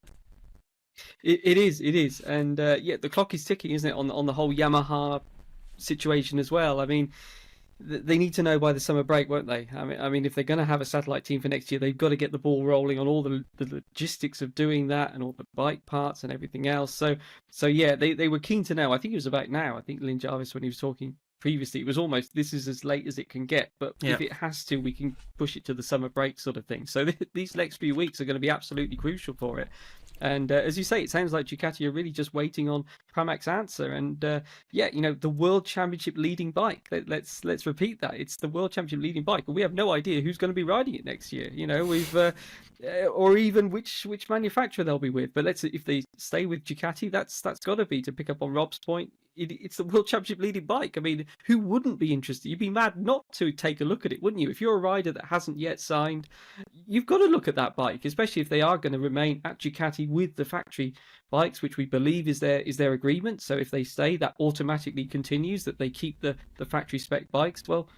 It is. And the clock is ticking, isn't it, on the whole Yamaha situation as well. I mean, they need to know by the summer break, won't they? I mean, if they're going to have a satellite team for next year, they've got to get the ball rolling on all the logistics of doing that and all the bike parts and everything else. So yeah, they were keen to know. I think it was about now. I think Lynn Jarvis, when he was talking previously, it was almost, this is as late as it can get, but if it has to, we can push it to the summer break sort of thing. So these next few weeks are going to be absolutely crucial for it. And as you say, it sounds like Ducati are really just waiting on Pramac's answer. And the World Championship leading bike. Let's repeat that. It's the World Championship leading bike, and we have no idea who's going to be riding it next year. We've or even which manufacturer they'll be with. But if they stay with Ducati, that's got to be, to pick up on Rob's point. It's the World Championship leading bike. I mean, who wouldn't be interested? You'd be mad not to take a look at it, wouldn't you? If you're a rider that hasn't yet signed, you've got to look at that bike, especially if they are going to remain at Ducati with the factory bikes, which we believe is their agreement. So if they stay, that automatically continues, that they keep the factory spec bikes. Well,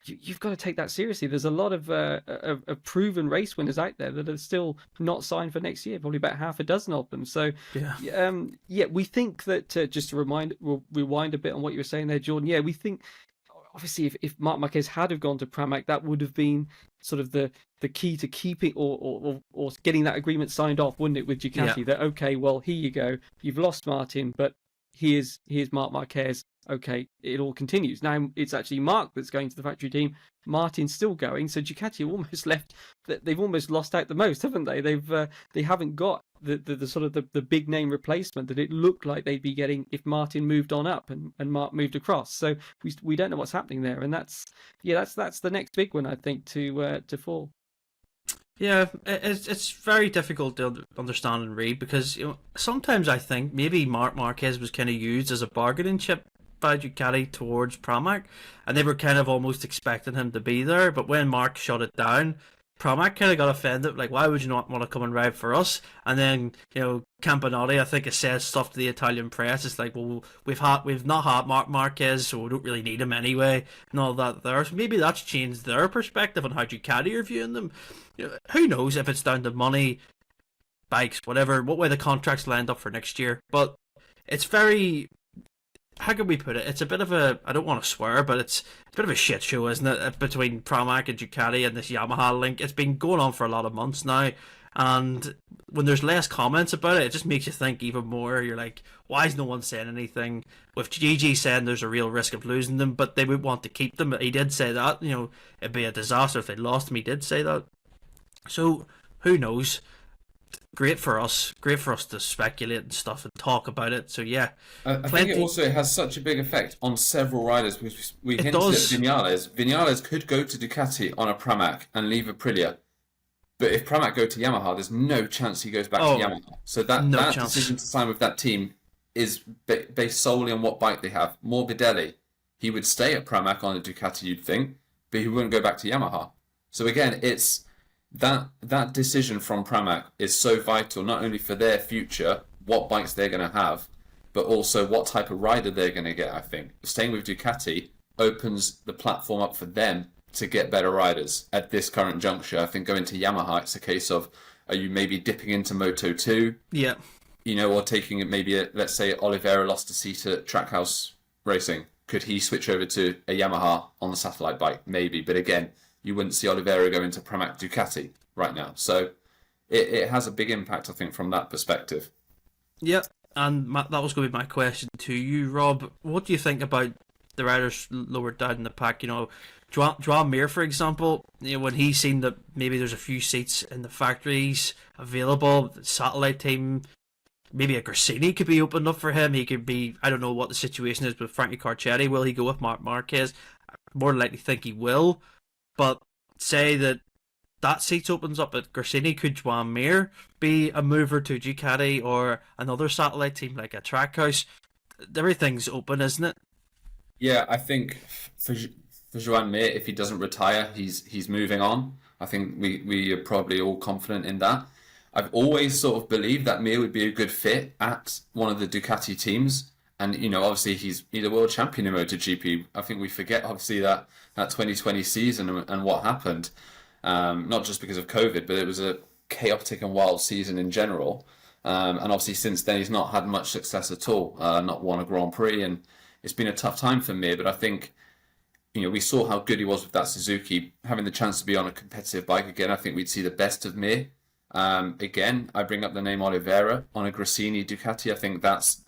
you've got to take that seriously. There's a lot of proven race winners out there that are still not signed for next year, probably about half a dozen of them. So, we think that, just to rewind a bit on what you were saying there, Jordan, we think, obviously, if Marc Marquez had have gone to Pramac, that would have been sort of the key to keeping or getting that agreement signed off, wouldn't it, with Ducati? That, okay, well, here you go. You've lost Martin, but here's Marc Marquez. Okay, it all continues. Now it's actually Marc that's going to the factory team. Martin's still going, so Ducati almost left. They've almost lost out the most, haven't they? They haven't got the sort of the big name replacement that it looked like they'd be getting if Martin moved on up and Marc moved across. So we don't know what's happening there, and that's the next big one, I think, to fall. Yeah, it's very difficult to understand and read, because sometimes I think maybe Marc Marquez was kind of used as a bargaining chip by Ducati towards Pramac, and they were kind of almost expecting him to be there. But when Marc shut it down, Pramac kind of got offended, like, why would you not want to come and ride for us? And then, Campanati, I think, has said stuff to the Italian press. It's like, well, we've not had Marc Marquez, so we don't really need him anyway, and all that there. So maybe that's changed their perspective on how Ducati are viewing them. Who knows if it's down to money, bikes, whatever, what way the contracts lined up for next year. But it's very... How can we put it? It's a bit of a, I don't want to swear, but it's a bit of a shit show, isn't it? Between Pramac and Ducati and this Yamaha link. It's been going on for a lot of months now. And when there's less comments about it, it just makes you think even more. You're like, why is no one saying anything? With Gigi saying there's a real risk of losing them, but they would want to keep them. He did say that, it'd be a disaster if they lost him. He did say that. So, who knows? Great for us to speculate and stuff and talk about it. So yeah, I think it also has such a big effect on several riders. We hinted at Vinales. Vinales could go to Ducati on a Pramac and leave Aprilia, but if Pramac go to Yamaha, there's no chance he goes back to Yamaha. So that decision to sign with that team is based solely on what bike they have. Morbidelli, he would stay at Pramac on a Ducati, you'd think, but he wouldn't go back to Yamaha. So again, it's that decision from Pramac is so vital, not only for their future, what bikes they're going to have, but also what type of rider they're going to get, I think. Staying with Ducati opens the platform up for them to get better riders at this current juncture. I think going to Yamaha, it's a case of, are you maybe dipping into Moto 2? Yeah. Or taking it maybe, let's say Oliveira lost a seat at Trackhouse Racing. Could he switch over to a Yamaha on the satellite bike? Maybe. But again, you wouldn't see Oliveira go into Pramac Ducati right now. So it has a big impact, I think, from that perspective. Yeah, and that was going to be my question to you, Rob. What do you think about the riders lower down in the pack? Joan Mir, for example, when he's seen that maybe there's a few seats in the factories available, the satellite team, maybe a Gresini could be opened up for him. He could be, I don't know what the situation is with Frankie Carcetti. Will he go with Marc Marquez? I more than likely think he will. But say that seat opens up at Gresini, could Joan Mir be a mover to Ducati or another satellite team like a Trackhouse? Everything's open, isn't it? Yeah, I think for Joan Mir, if he doesn't retire, he's moving on. I think we are probably all confident in that. I've always sort of believed that Mir would be a good fit at one of the Ducati teams. And, obviously he's a world champion in MotoGP. I think we forget, obviously, that 2020 season and what happened. Not just because of COVID, but it was a chaotic and wild season in general. And obviously since then, he's not had much success at all. Not won a Grand Prix, and it's been a tough time for Mir. But I think, we saw how good he was with that Suzuki. Having the chance to be on a competitive bike again, I think we'd see the best of Mir. Again, I bring up the name Oliveira on a Gresini Ducati. I think that's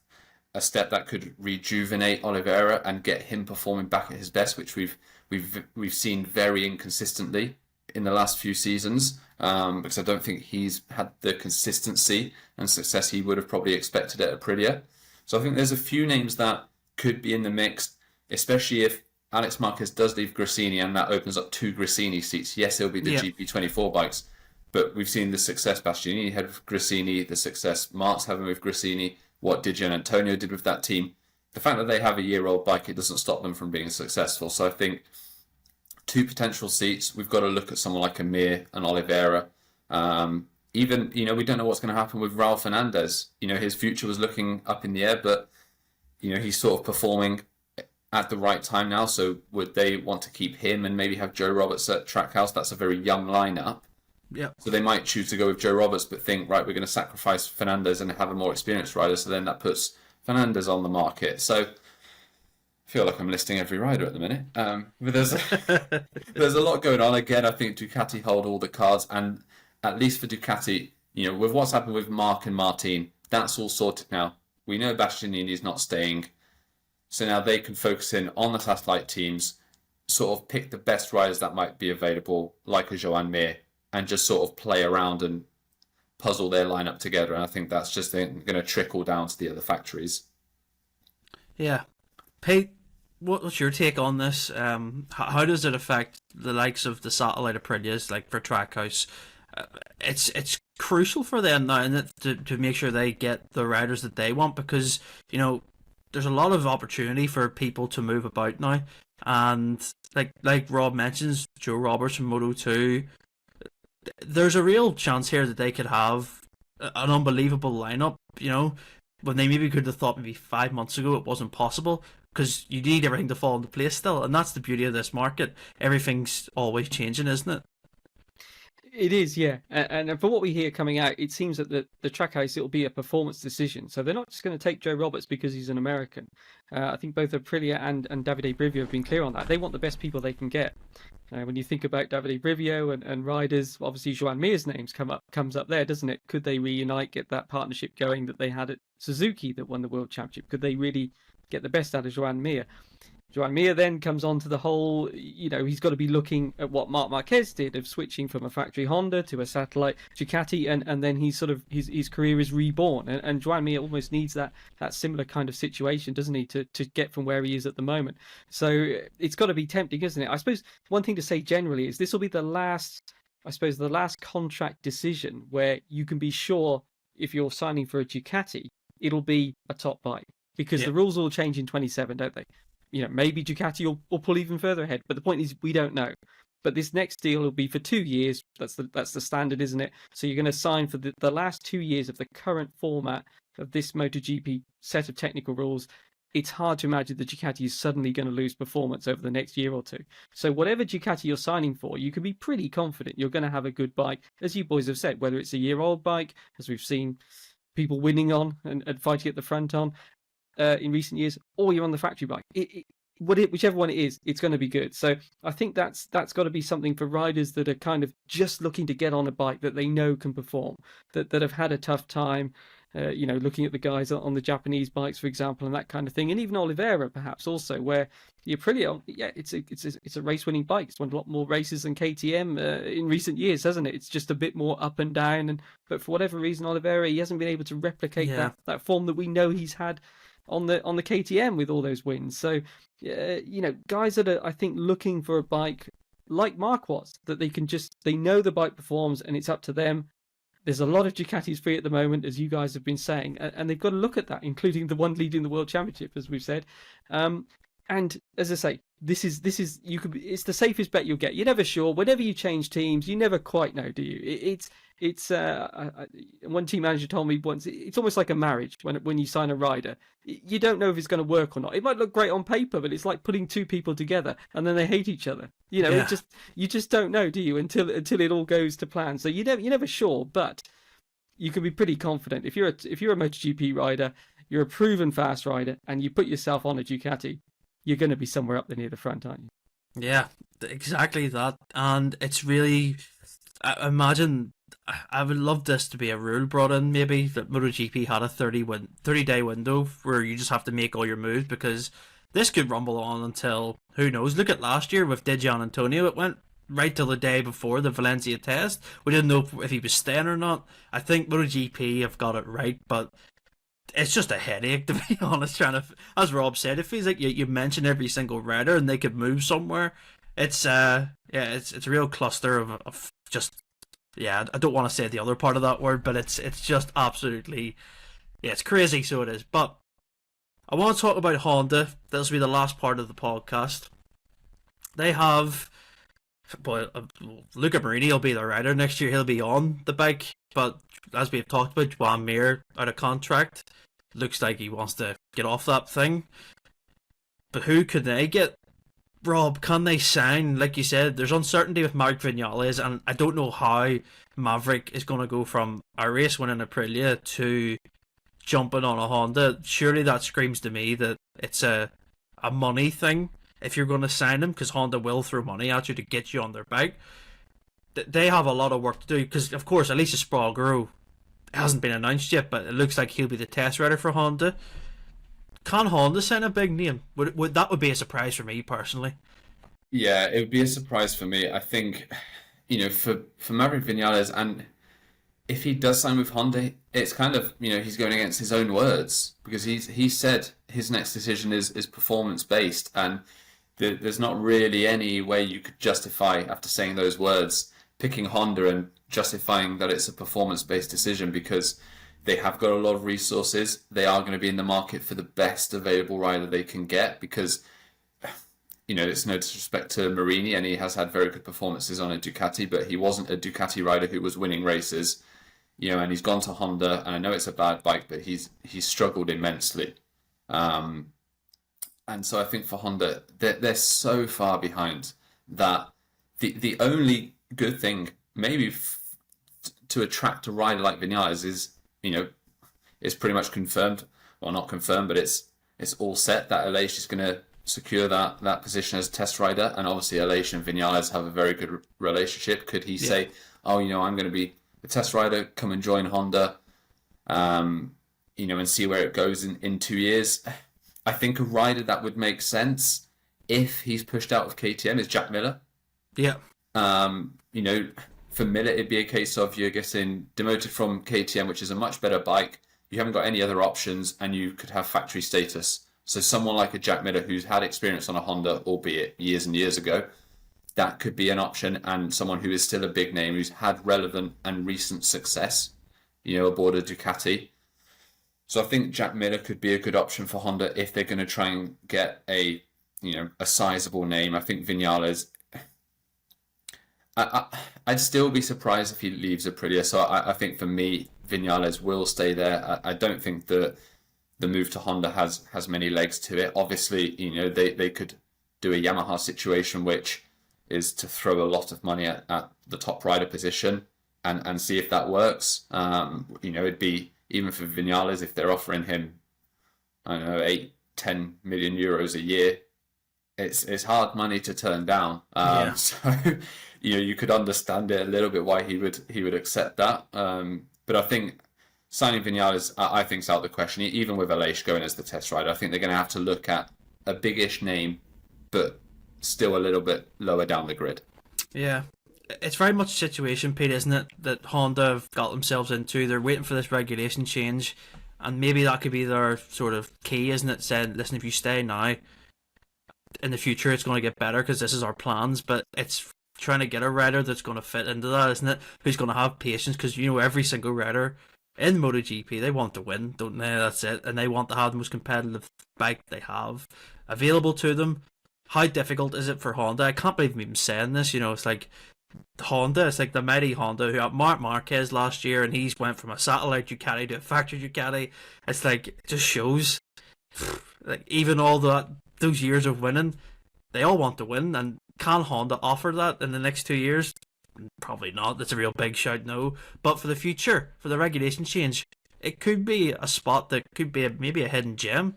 a step that could rejuvenate Oliveira and get him performing back at his best, which we've seen very inconsistently in the last few seasons, because I don't think he's had the consistency and success he would have probably expected at Aprilia. So I think there's a few names that could be in the mix, especially if Alex Marquez does leave Gresini and that opens up 2 Gresini seats. Yes, it'll be the GP24 bikes, but we've seen the success Bastianini had with Gresini, the success Marc's having with Gresini, what Di Gianantonio did with that team. The fact that they have a year-old bike, it doesn't stop them from being successful. So I think 2 potential seats. We've got to look at someone like Mir and Oliveira. Even, we don't know what's going to happen with Raul Fernandez. His future was looking up in the air, but, he's sort of performing at the right time now. So would they want to keep him and maybe have Joe Roberts at Trackhouse? That's a very young lineup. Yeah. So they might choose to go with Joe Roberts, but think, right, we're going to sacrifice Fernandez and have a more experienced rider. So then that puts Fernandez on the market. So I feel like I'm listing every rider at the minute. But there's a lot going on. Again, I think Ducati hold all the cards, and at least for Ducati, with what's happened with Marc and Martin, that's all sorted now. We know Bastianini is not staying, so now they can focus in on the satellite teams, sort of pick the best riders that might be available, like a Joan Mir, and just sort of play around and puzzle their lineup together. And I think that's just going to trickle down to the other factories. Yeah. Pete, what's your take on this? How does it affect the likes of the satellite Aprilias, like for Trackhouse? It's crucial for them now, isn't it, to make sure they get the riders that they want, because, there's a lot of opportunity for people to move about now. And like Rob mentions, Joe Roberts from Moto 2, there's a real chance here that they could have an unbelievable lineup. When they maybe could have thought maybe 5 months ago it wasn't possible, because you need everything to fall into place still, and that's the beauty of this market. Everything's always changing, isn't it? It is, yeah. And for what we hear coming out, it seems that the Trackhouse, it'll be a performance decision. So they're not just going to take Joe Roberts because he's an American. I think both Aprilia and Davide Brivio have been clear on that. They want the best people they can get. When you think about Davide Brivio and riders, obviously Joan Mir's names comes up there, doesn't it? Could they reunite, get that partnership going that they had at Suzuki that won the World Championship? Could they really get the best out of Joan Mir? Joan Mir then comes on to the whole, he's got to be looking at what Marc Marquez did of switching from a factory Honda to a satellite Ducati, and then he's sort of his career is reborn, and Joan Mir almost needs that similar kind of situation, doesn't he, to get from where he is at the moment. So it's got to be tempting, isn't it? I suppose one thing to say generally is this will be the last contract decision where you can be sure if you're signing for a Ducati, it'll be a top bike, because the rules will change in 27, don't they? Maybe Ducati will pull even further ahead, but the point is we don't know. But this next deal will be for 2 years. That's the standard, isn't it? So you're going to sign for the last 2 years of the current format of this MotoGP set of technical rules. It's hard to imagine that Ducati is suddenly going to lose performance over the next year or two. So whatever Ducati you're signing for, you can be pretty confident you're going to have a good bike, as you boys have said, whether it's a year-old bike, as we've seen people winning on and fighting at the front on, in recent years, or you're on the factory bike. Whichever one it is, it's going to be good. So I think that's got to be something for riders that are kind of just looking to get on a bike that they know can perform, that have had a tough time, looking at the guys on the Japanese bikes, for example, and that kind of thing, and even Oliveira perhaps also, where the Aprilia, it's a race-winning bike. It's won a lot more races than KTM in recent years, hasn't it? It's just a bit more up and down, but for whatever reason, Oliveira, he hasn't been able to replicate that form that we know he's had on the KTM with all those wins. So, guys that are, I think, looking for a bike like Marc was, that they know the bike performs and it's up to them. There's a lot of Ducatis free at the moment, as you guys have been saying, and they've got to look at that, including the one leading the World Championship, as we've said. And as I say, it's the safest bet you'll get. You're never sure. Whenever you change teams, you never quite know, do you? One team manager told me once, it's almost like a marriage when you sign a rider. You don't know if it's going to work or not. It might look great on paper, but it's like putting two people together and then they hate each other. You just don't know, do you? Until it all goes to plan. So you're never sure, but you can be pretty confident if you're a MotoGP rider, you're a proven fast rider, and you put yourself on a Ducati, you're going to be somewhere up there near the front, aren't you? Yeah, exactly that. And it's really, I imagine, I would love this to be a rule brought in, maybe, that MotoGP had a 30-day window where you just have to make all your moves, because this could rumble on until, who knows. Look at last year with Gian Antonio. It went right till the day before the Valencia test. We didn't know if he was staying or not. I think MotoGP have got it right, but it's just a headache, to be honest, as Rob said, it feels like you mention every single rider and they could move somewhere. It's a real cluster of just, I don't want to say the other part of that word, but it's just absolutely, it's crazy, so it is. But I want to talk about Honda. This will be the last part of the podcast. They have, Luca Marini will be the rider next year. He'll be on the bike, but as we've talked about, Joan Mir out of contract. Looks like he wants to get off that thing. But who could they get? Rob, can they sign? Like you said, there's uncertainty with Maverick Vinales, and I don't know how Maverick is going to go from a race winning Aprilia to jumping on a Honda. Surely that screams to me that it's a money thing if you're going to sign him, because Honda will throw money at you to get you on their bike. They have a lot of work to do, because of course Alicia Spargaro hasn't been announced yet, but it looks like he'll be the test rider for Honda. Can Honda sign a big name? Would that would be a surprise for me personally. Yeah, it would be a surprise for me. I think, for Maverick Vinales, and if he does sign with Honda, it's kind of, he's going against his own words, because he said his next decision is performance based, and there's not really any way you could justify, after saying those words, picking Honda and justifying that it's a performance-based decision, because they have got a lot of resources. They are going to be in the market for the best available rider they can get, because it's no disrespect to Marini, and he has had very good performances on a Ducati, but he wasn't a Ducati rider who was winning races, and he's gone to Honda, and I know it's a bad bike, but he's struggled immensely. And so I think for Honda, they're so far behind that the only good thing maybe to attract a rider like Vinales is, is pretty much confirmed, well, not confirmed, but it's all set that Aleix is going to secure that position as a test rider. And obviously Aleix and Vinales have a very good relationship. Could he say, oh, I'm going to be a test rider, come and join Honda, and see where it goes in 2 years? I think a rider that would make sense if he's pushed out of KTM is Jack Miller. Yeah. For Miller, it'd be a case of you're getting demoted from KTM, which is a much better bike. You haven't got any other options, and you could have factory status. So someone like a Jack Miller who's had experience on a Honda, albeit years and years ago, that could be an option, and someone who is still a big name, who's had relevant and recent success, aboard a Ducati. So I think Jack Miller could be a good option for Honda if they're going to try and get a sizable name. I think Vinales, I'd still be surprised if he leaves Aprilia. So I think for me, Vinales will stay there. I don't think that the move to Honda has many legs to it. Obviously, they could do a Yamaha situation, which is to throw a lot of money at the top rider position and see if that works. It'd be, even for Vinales, if they're offering him, I don't know, 8-10 million euros a year, it's hard money to turn down. So you could understand it a little bit why he would accept that. But I think signing Vinales, I think, is out of the question. Even with Aleix going as the test rider, I think they're going to have to look at a biggish name, but still a little bit lower down the grid. Yeah. It's very much a situation, Pete, isn't it, that Honda have got themselves into. They're waiting for this regulation change, and maybe that could be their sort of key, isn't it? Saying, listen, if you stay now, in the future it's going to get better because this is our plans. But it's trying to get a rider that's going to fit into that, isn't it? Who's going to have patience, because every single rider in MotoGP, they want to win, don't they? That's it, and they want to have the most competitive bike they have available to them. How difficult is it for Honda? I can't believe I'm even saying this. It's like Honda, it's like the mighty Honda who had Marc Marquez last year, and he's went from a satellite Ducati to a factory Ducati. It's like, it just shows, like, even all those years of winning, they all want to win, and can Honda offer that in the next 2 years? Probably not. That's a real big shout, no. But for the future, for the regulation change, it could be a spot that could be maybe a hidden gem.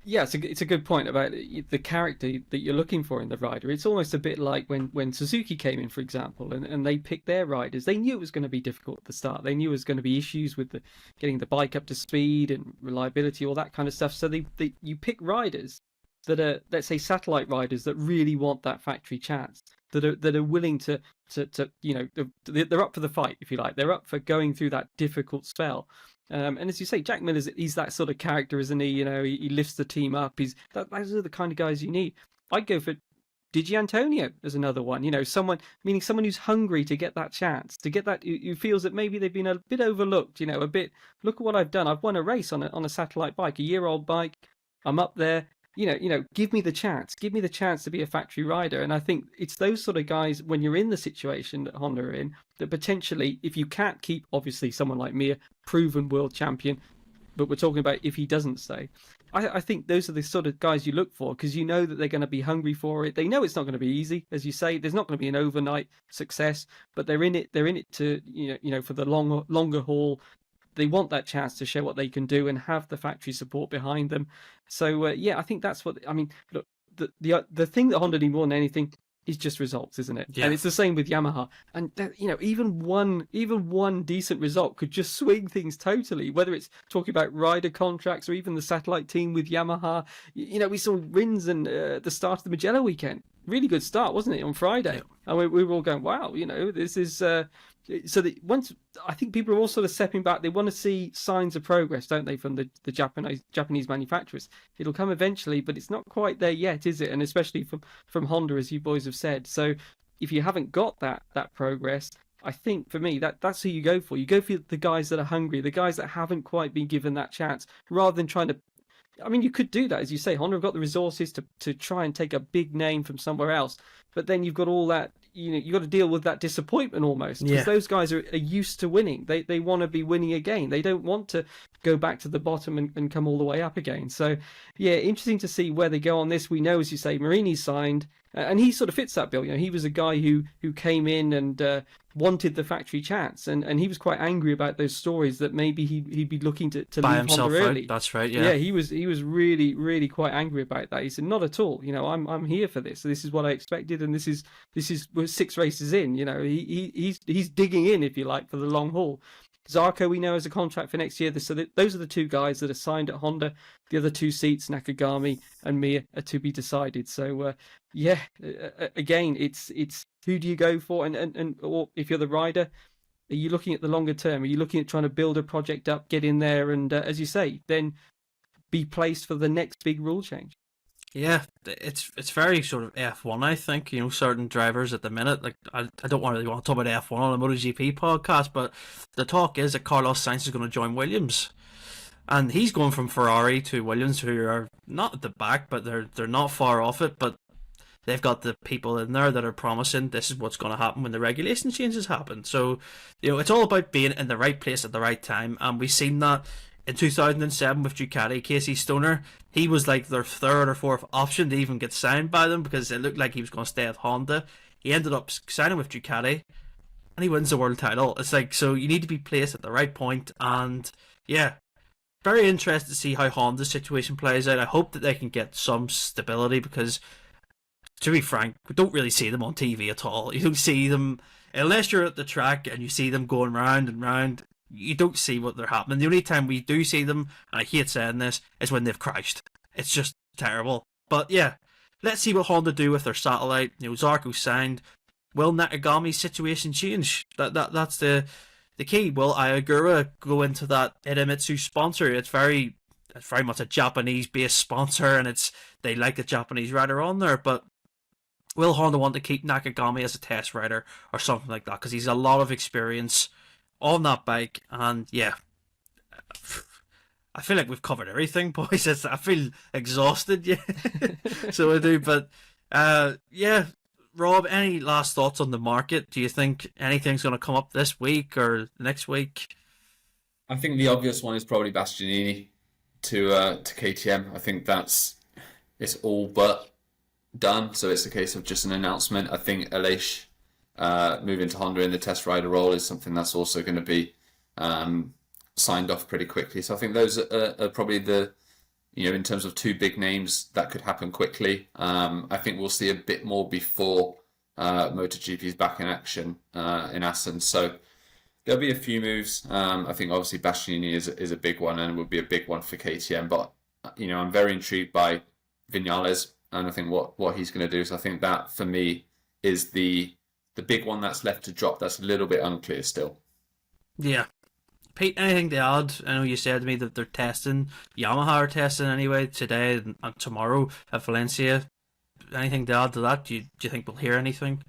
Yeah, it's a good point about the character that you're looking for in the rider. It's almost a bit like when Suzuki came in, for example, and they picked their riders. They knew it was going to be difficult at the start. They knew it was going to be issues with getting the bike up to speed and reliability, all that kind of stuff. So you pick riders that are, let's say, satellite riders that really want that factory chance, that are willing to they're up for the fight, if you like. They're up for going through that difficult spell. And as you say, Jack Miller's, he's that sort of character, isn't he? He lifts the team up. Those are the kind of guys you need. I'd go for Digi Antonio as another one. Someone who's hungry to get that chance, to get that, who feels that maybe they've been a bit overlooked. A bit. Look at what I've done. I've won a race on a satellite bike, a year-old bike. I'm up there. Give me the chance. Give me the chance to be a factory rider. And I think it's those sort of guys, when you're in the situation that Honda are in, that potentially, if you can't keep, obviously, someone like Mir, proven world champion, but we're talking about if he doesn't stay, I think those are the sort of guys you look for, because you know that they're going to be hungry for it. They know it's not going to be easy, as you say. There's not going to be an overnight success, but they're in it. They're in it to for the longer haul. They want that chance to show what they can do and have the factory support behind them. So I think that's what I mean. Look, the thing that Honda need more than anything is just results, isn't it? Yeah. And it's the same with Yamaha. And even one decent result could just swing things totally. Whether it's talking about rider contracts or even the satellite team with Yamaha. We saw Rins and the start of the Mugello weekend. Really good start, wasn't it, on Friday? Yeah. And we were all going, wow, this is. So that once, I think people are all sort of stepping back. They want to see signs of progress, don't they, from the Japanese manufacturers? It'll come eventually, but it's not quite there yet, is it? And especially from Honda, as you boys have said. So if you haven't got that progress, I think for me that's who you go for. You go for the guys that are hungry, the guys that haven't quite been given that chance, rather than trying to I mean, you could do that, as you say. Honda have got the resources to try and take a big name from somewhere else, but then you've got all that, you got to deal with that disappointment almost, because those guys are used to winning. They want to be winning again. They don't want to go back to the bottom and come all the way up again. So, yeah, interesting to see where they go on this. We know, as you say, Marini's signed, and he sort of fits that bill. He was a guy who came in and wanted the factory chats, and he was quite angry about those stories that maybe he'd be looking to buy leave himself Honda early. out. That's right. Yeah, he was really, really quite angry about that. He said, "Not at all. I'm here for this. This is what I expected, and we're 6 races in. He's digging in, if you like, for the long haul." Zarco, we know, has a contract for next year. So those are the 2 guys that are signed at Honda. The other 2 seats, Nakagami and Mir, are to be decided. So, again, it's who do you go for? And or if you're the rider, are you looking at the longer term? Are you looking at trying to build a project up, get in there, and, as you say, then be placed for the next big rule change? Yeah, it's very sort of F1, I think. Certain drivers at the minute, like I don't really want to talk about F1 on a MotoGP podcast, but the talk is that Carlos Sainz is going to join Williams, and he's going from Ferrari to Williams, who are not at the back, but they're not far off it. But they've got the people in there that are promising this is what's going to happen when the regulation changes happen. So, it's all about being in the right place at the right time, and we've seen that. In 2007 with Ducati, Casey Stoner, he was like their 3rd or 4th option to even get signed by them, because it looked like he was going to stay at Honda. He ended up signing with Ducati, and he wins the world title. It's like, so you need to be placed at the right point, and yeah, very interested to see how Honda's situation plays out. I hope that they can get some stability, because, to be frank, we don't really see them on TV at all. You don't see them, unless you're at the track and you see them going round and round. You don't see what they're happening. The only time we do see them, and I hate saying this, is when they've crashed. It's just terrible. But yeah, let's see what Honda do with their satellite. Zarco signed. Will Nakagami's situation change? That's the key. Will Ayagura go into that Idemitsu sponsor? It's very much a Japanese-based sponsor, and they like the Japanese rider on there. But will Honda want to keep Nakagami as a test rider or something like that? Because he's a lot of experience on that bike, and yeah, I feel like we've covered everything, boys. I feel exhausted, yeah. So I do, but yeah, Rob, any last thoughts on the market? Do you think anything's going to come up this week or next week? I think the obvious one is probably Bastianini to KTM. I think it's all but done, so it's a case of just an announcement. I think Aleix moving to Honda in the test rider role is something that's also going to be signed off pretty quickly. So I think those are probably in terms of 2 big names that could happen quickly. I think we'll see a bit more before MotoGP is back in action in Assen. So there'll be a few moves. I think obviously Bastianini is a big one, and will be a big one for KTM. But I'm very intrigued by Viñales, and I think what he's going to do. So I think that for me is the big one that's left to drop. That's a little bit unclear still. Yeah. Pete, anything to add? I know you said to me that they're testing, Yamaha are testing anyway today and tomorrow at Valencia. Anything to add to that? Do you think we'll hear anything?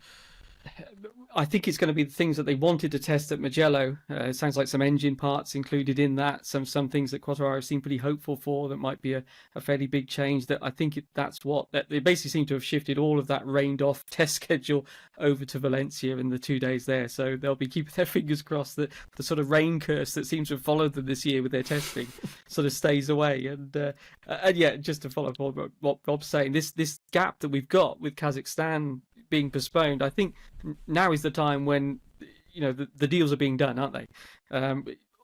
I think it's going to be the things that they wanted to test at Mugello. It sounds like some engine parts included in that. Some things that Quartararo seem pretty hopeful for that might be a fairly big change. That I think they basically seem to have shifted all of that rained off test schedule over to Valencia in the 2 days there. So they'll be keeping their fingers crossed that the sort of rain curse that seems to have followed them this year with their testing sort of stays away. And yeah, just to follow up what Rob's saying, this gap that we've got with Kazakhstan being postponed, I think now is the time when the deals are being done, aren't they?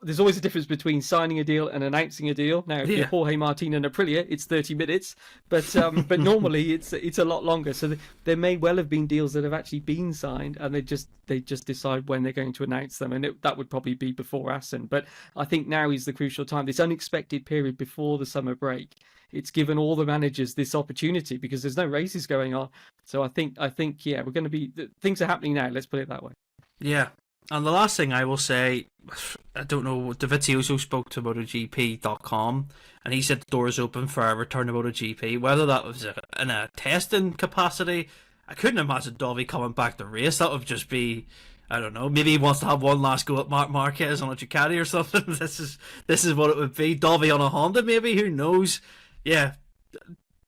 There's always a difference between signing a deal and announcing a deal. Now, if you're Jorge Martin and Aprilia, it's 30 minutes, but normally it's a lot longer. So there may well have been deals that have actually been signed, and they just decide when they're going to announce them, and that would probably be before Assen. But I think now is the crucial time. This unexpected period before the summer break, it's given all the managers this opportunity because there's no races going on. So I think yeah, we're going to be things are happening now. Let's put it that way. Yeah. And the last thing I will say, I don't know, Dovizioso spoke to MotoGP.com, and he said the door is open for a return to MotoGP. Whether that was in a testing capacity, I couldn't imagine Dovi coming back to race. That would just be, I don't know, maybe he wants to have one last go at Marc Marquez on a Ducati or something. This is what it would be. Dovi on a Honda, maybe, who knows? yeah,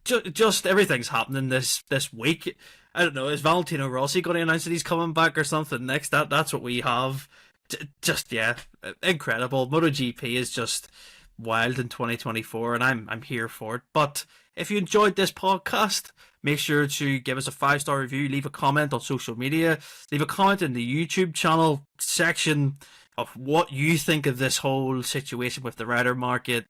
just everything's happening this week. I don't know. Is Valentino Rossi going to announce that he's coming back or something next? That's what we have. Just yeah, incredible. MotoGP is just wild in 2024, and I'm here for it. But if you enjoyed this podcast, make sure to give us a 5-star review, leave a comment on social media, leave a comment in the YouTube channel section of what you think of this whole situation with the rider market.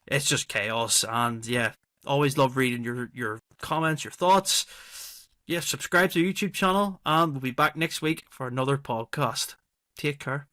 It's just chaos, and yeah, always love reading your comments, your thoughts. Yeah, subscribe to the YouTube channel, and we'll be back next week for another podcast. Take care.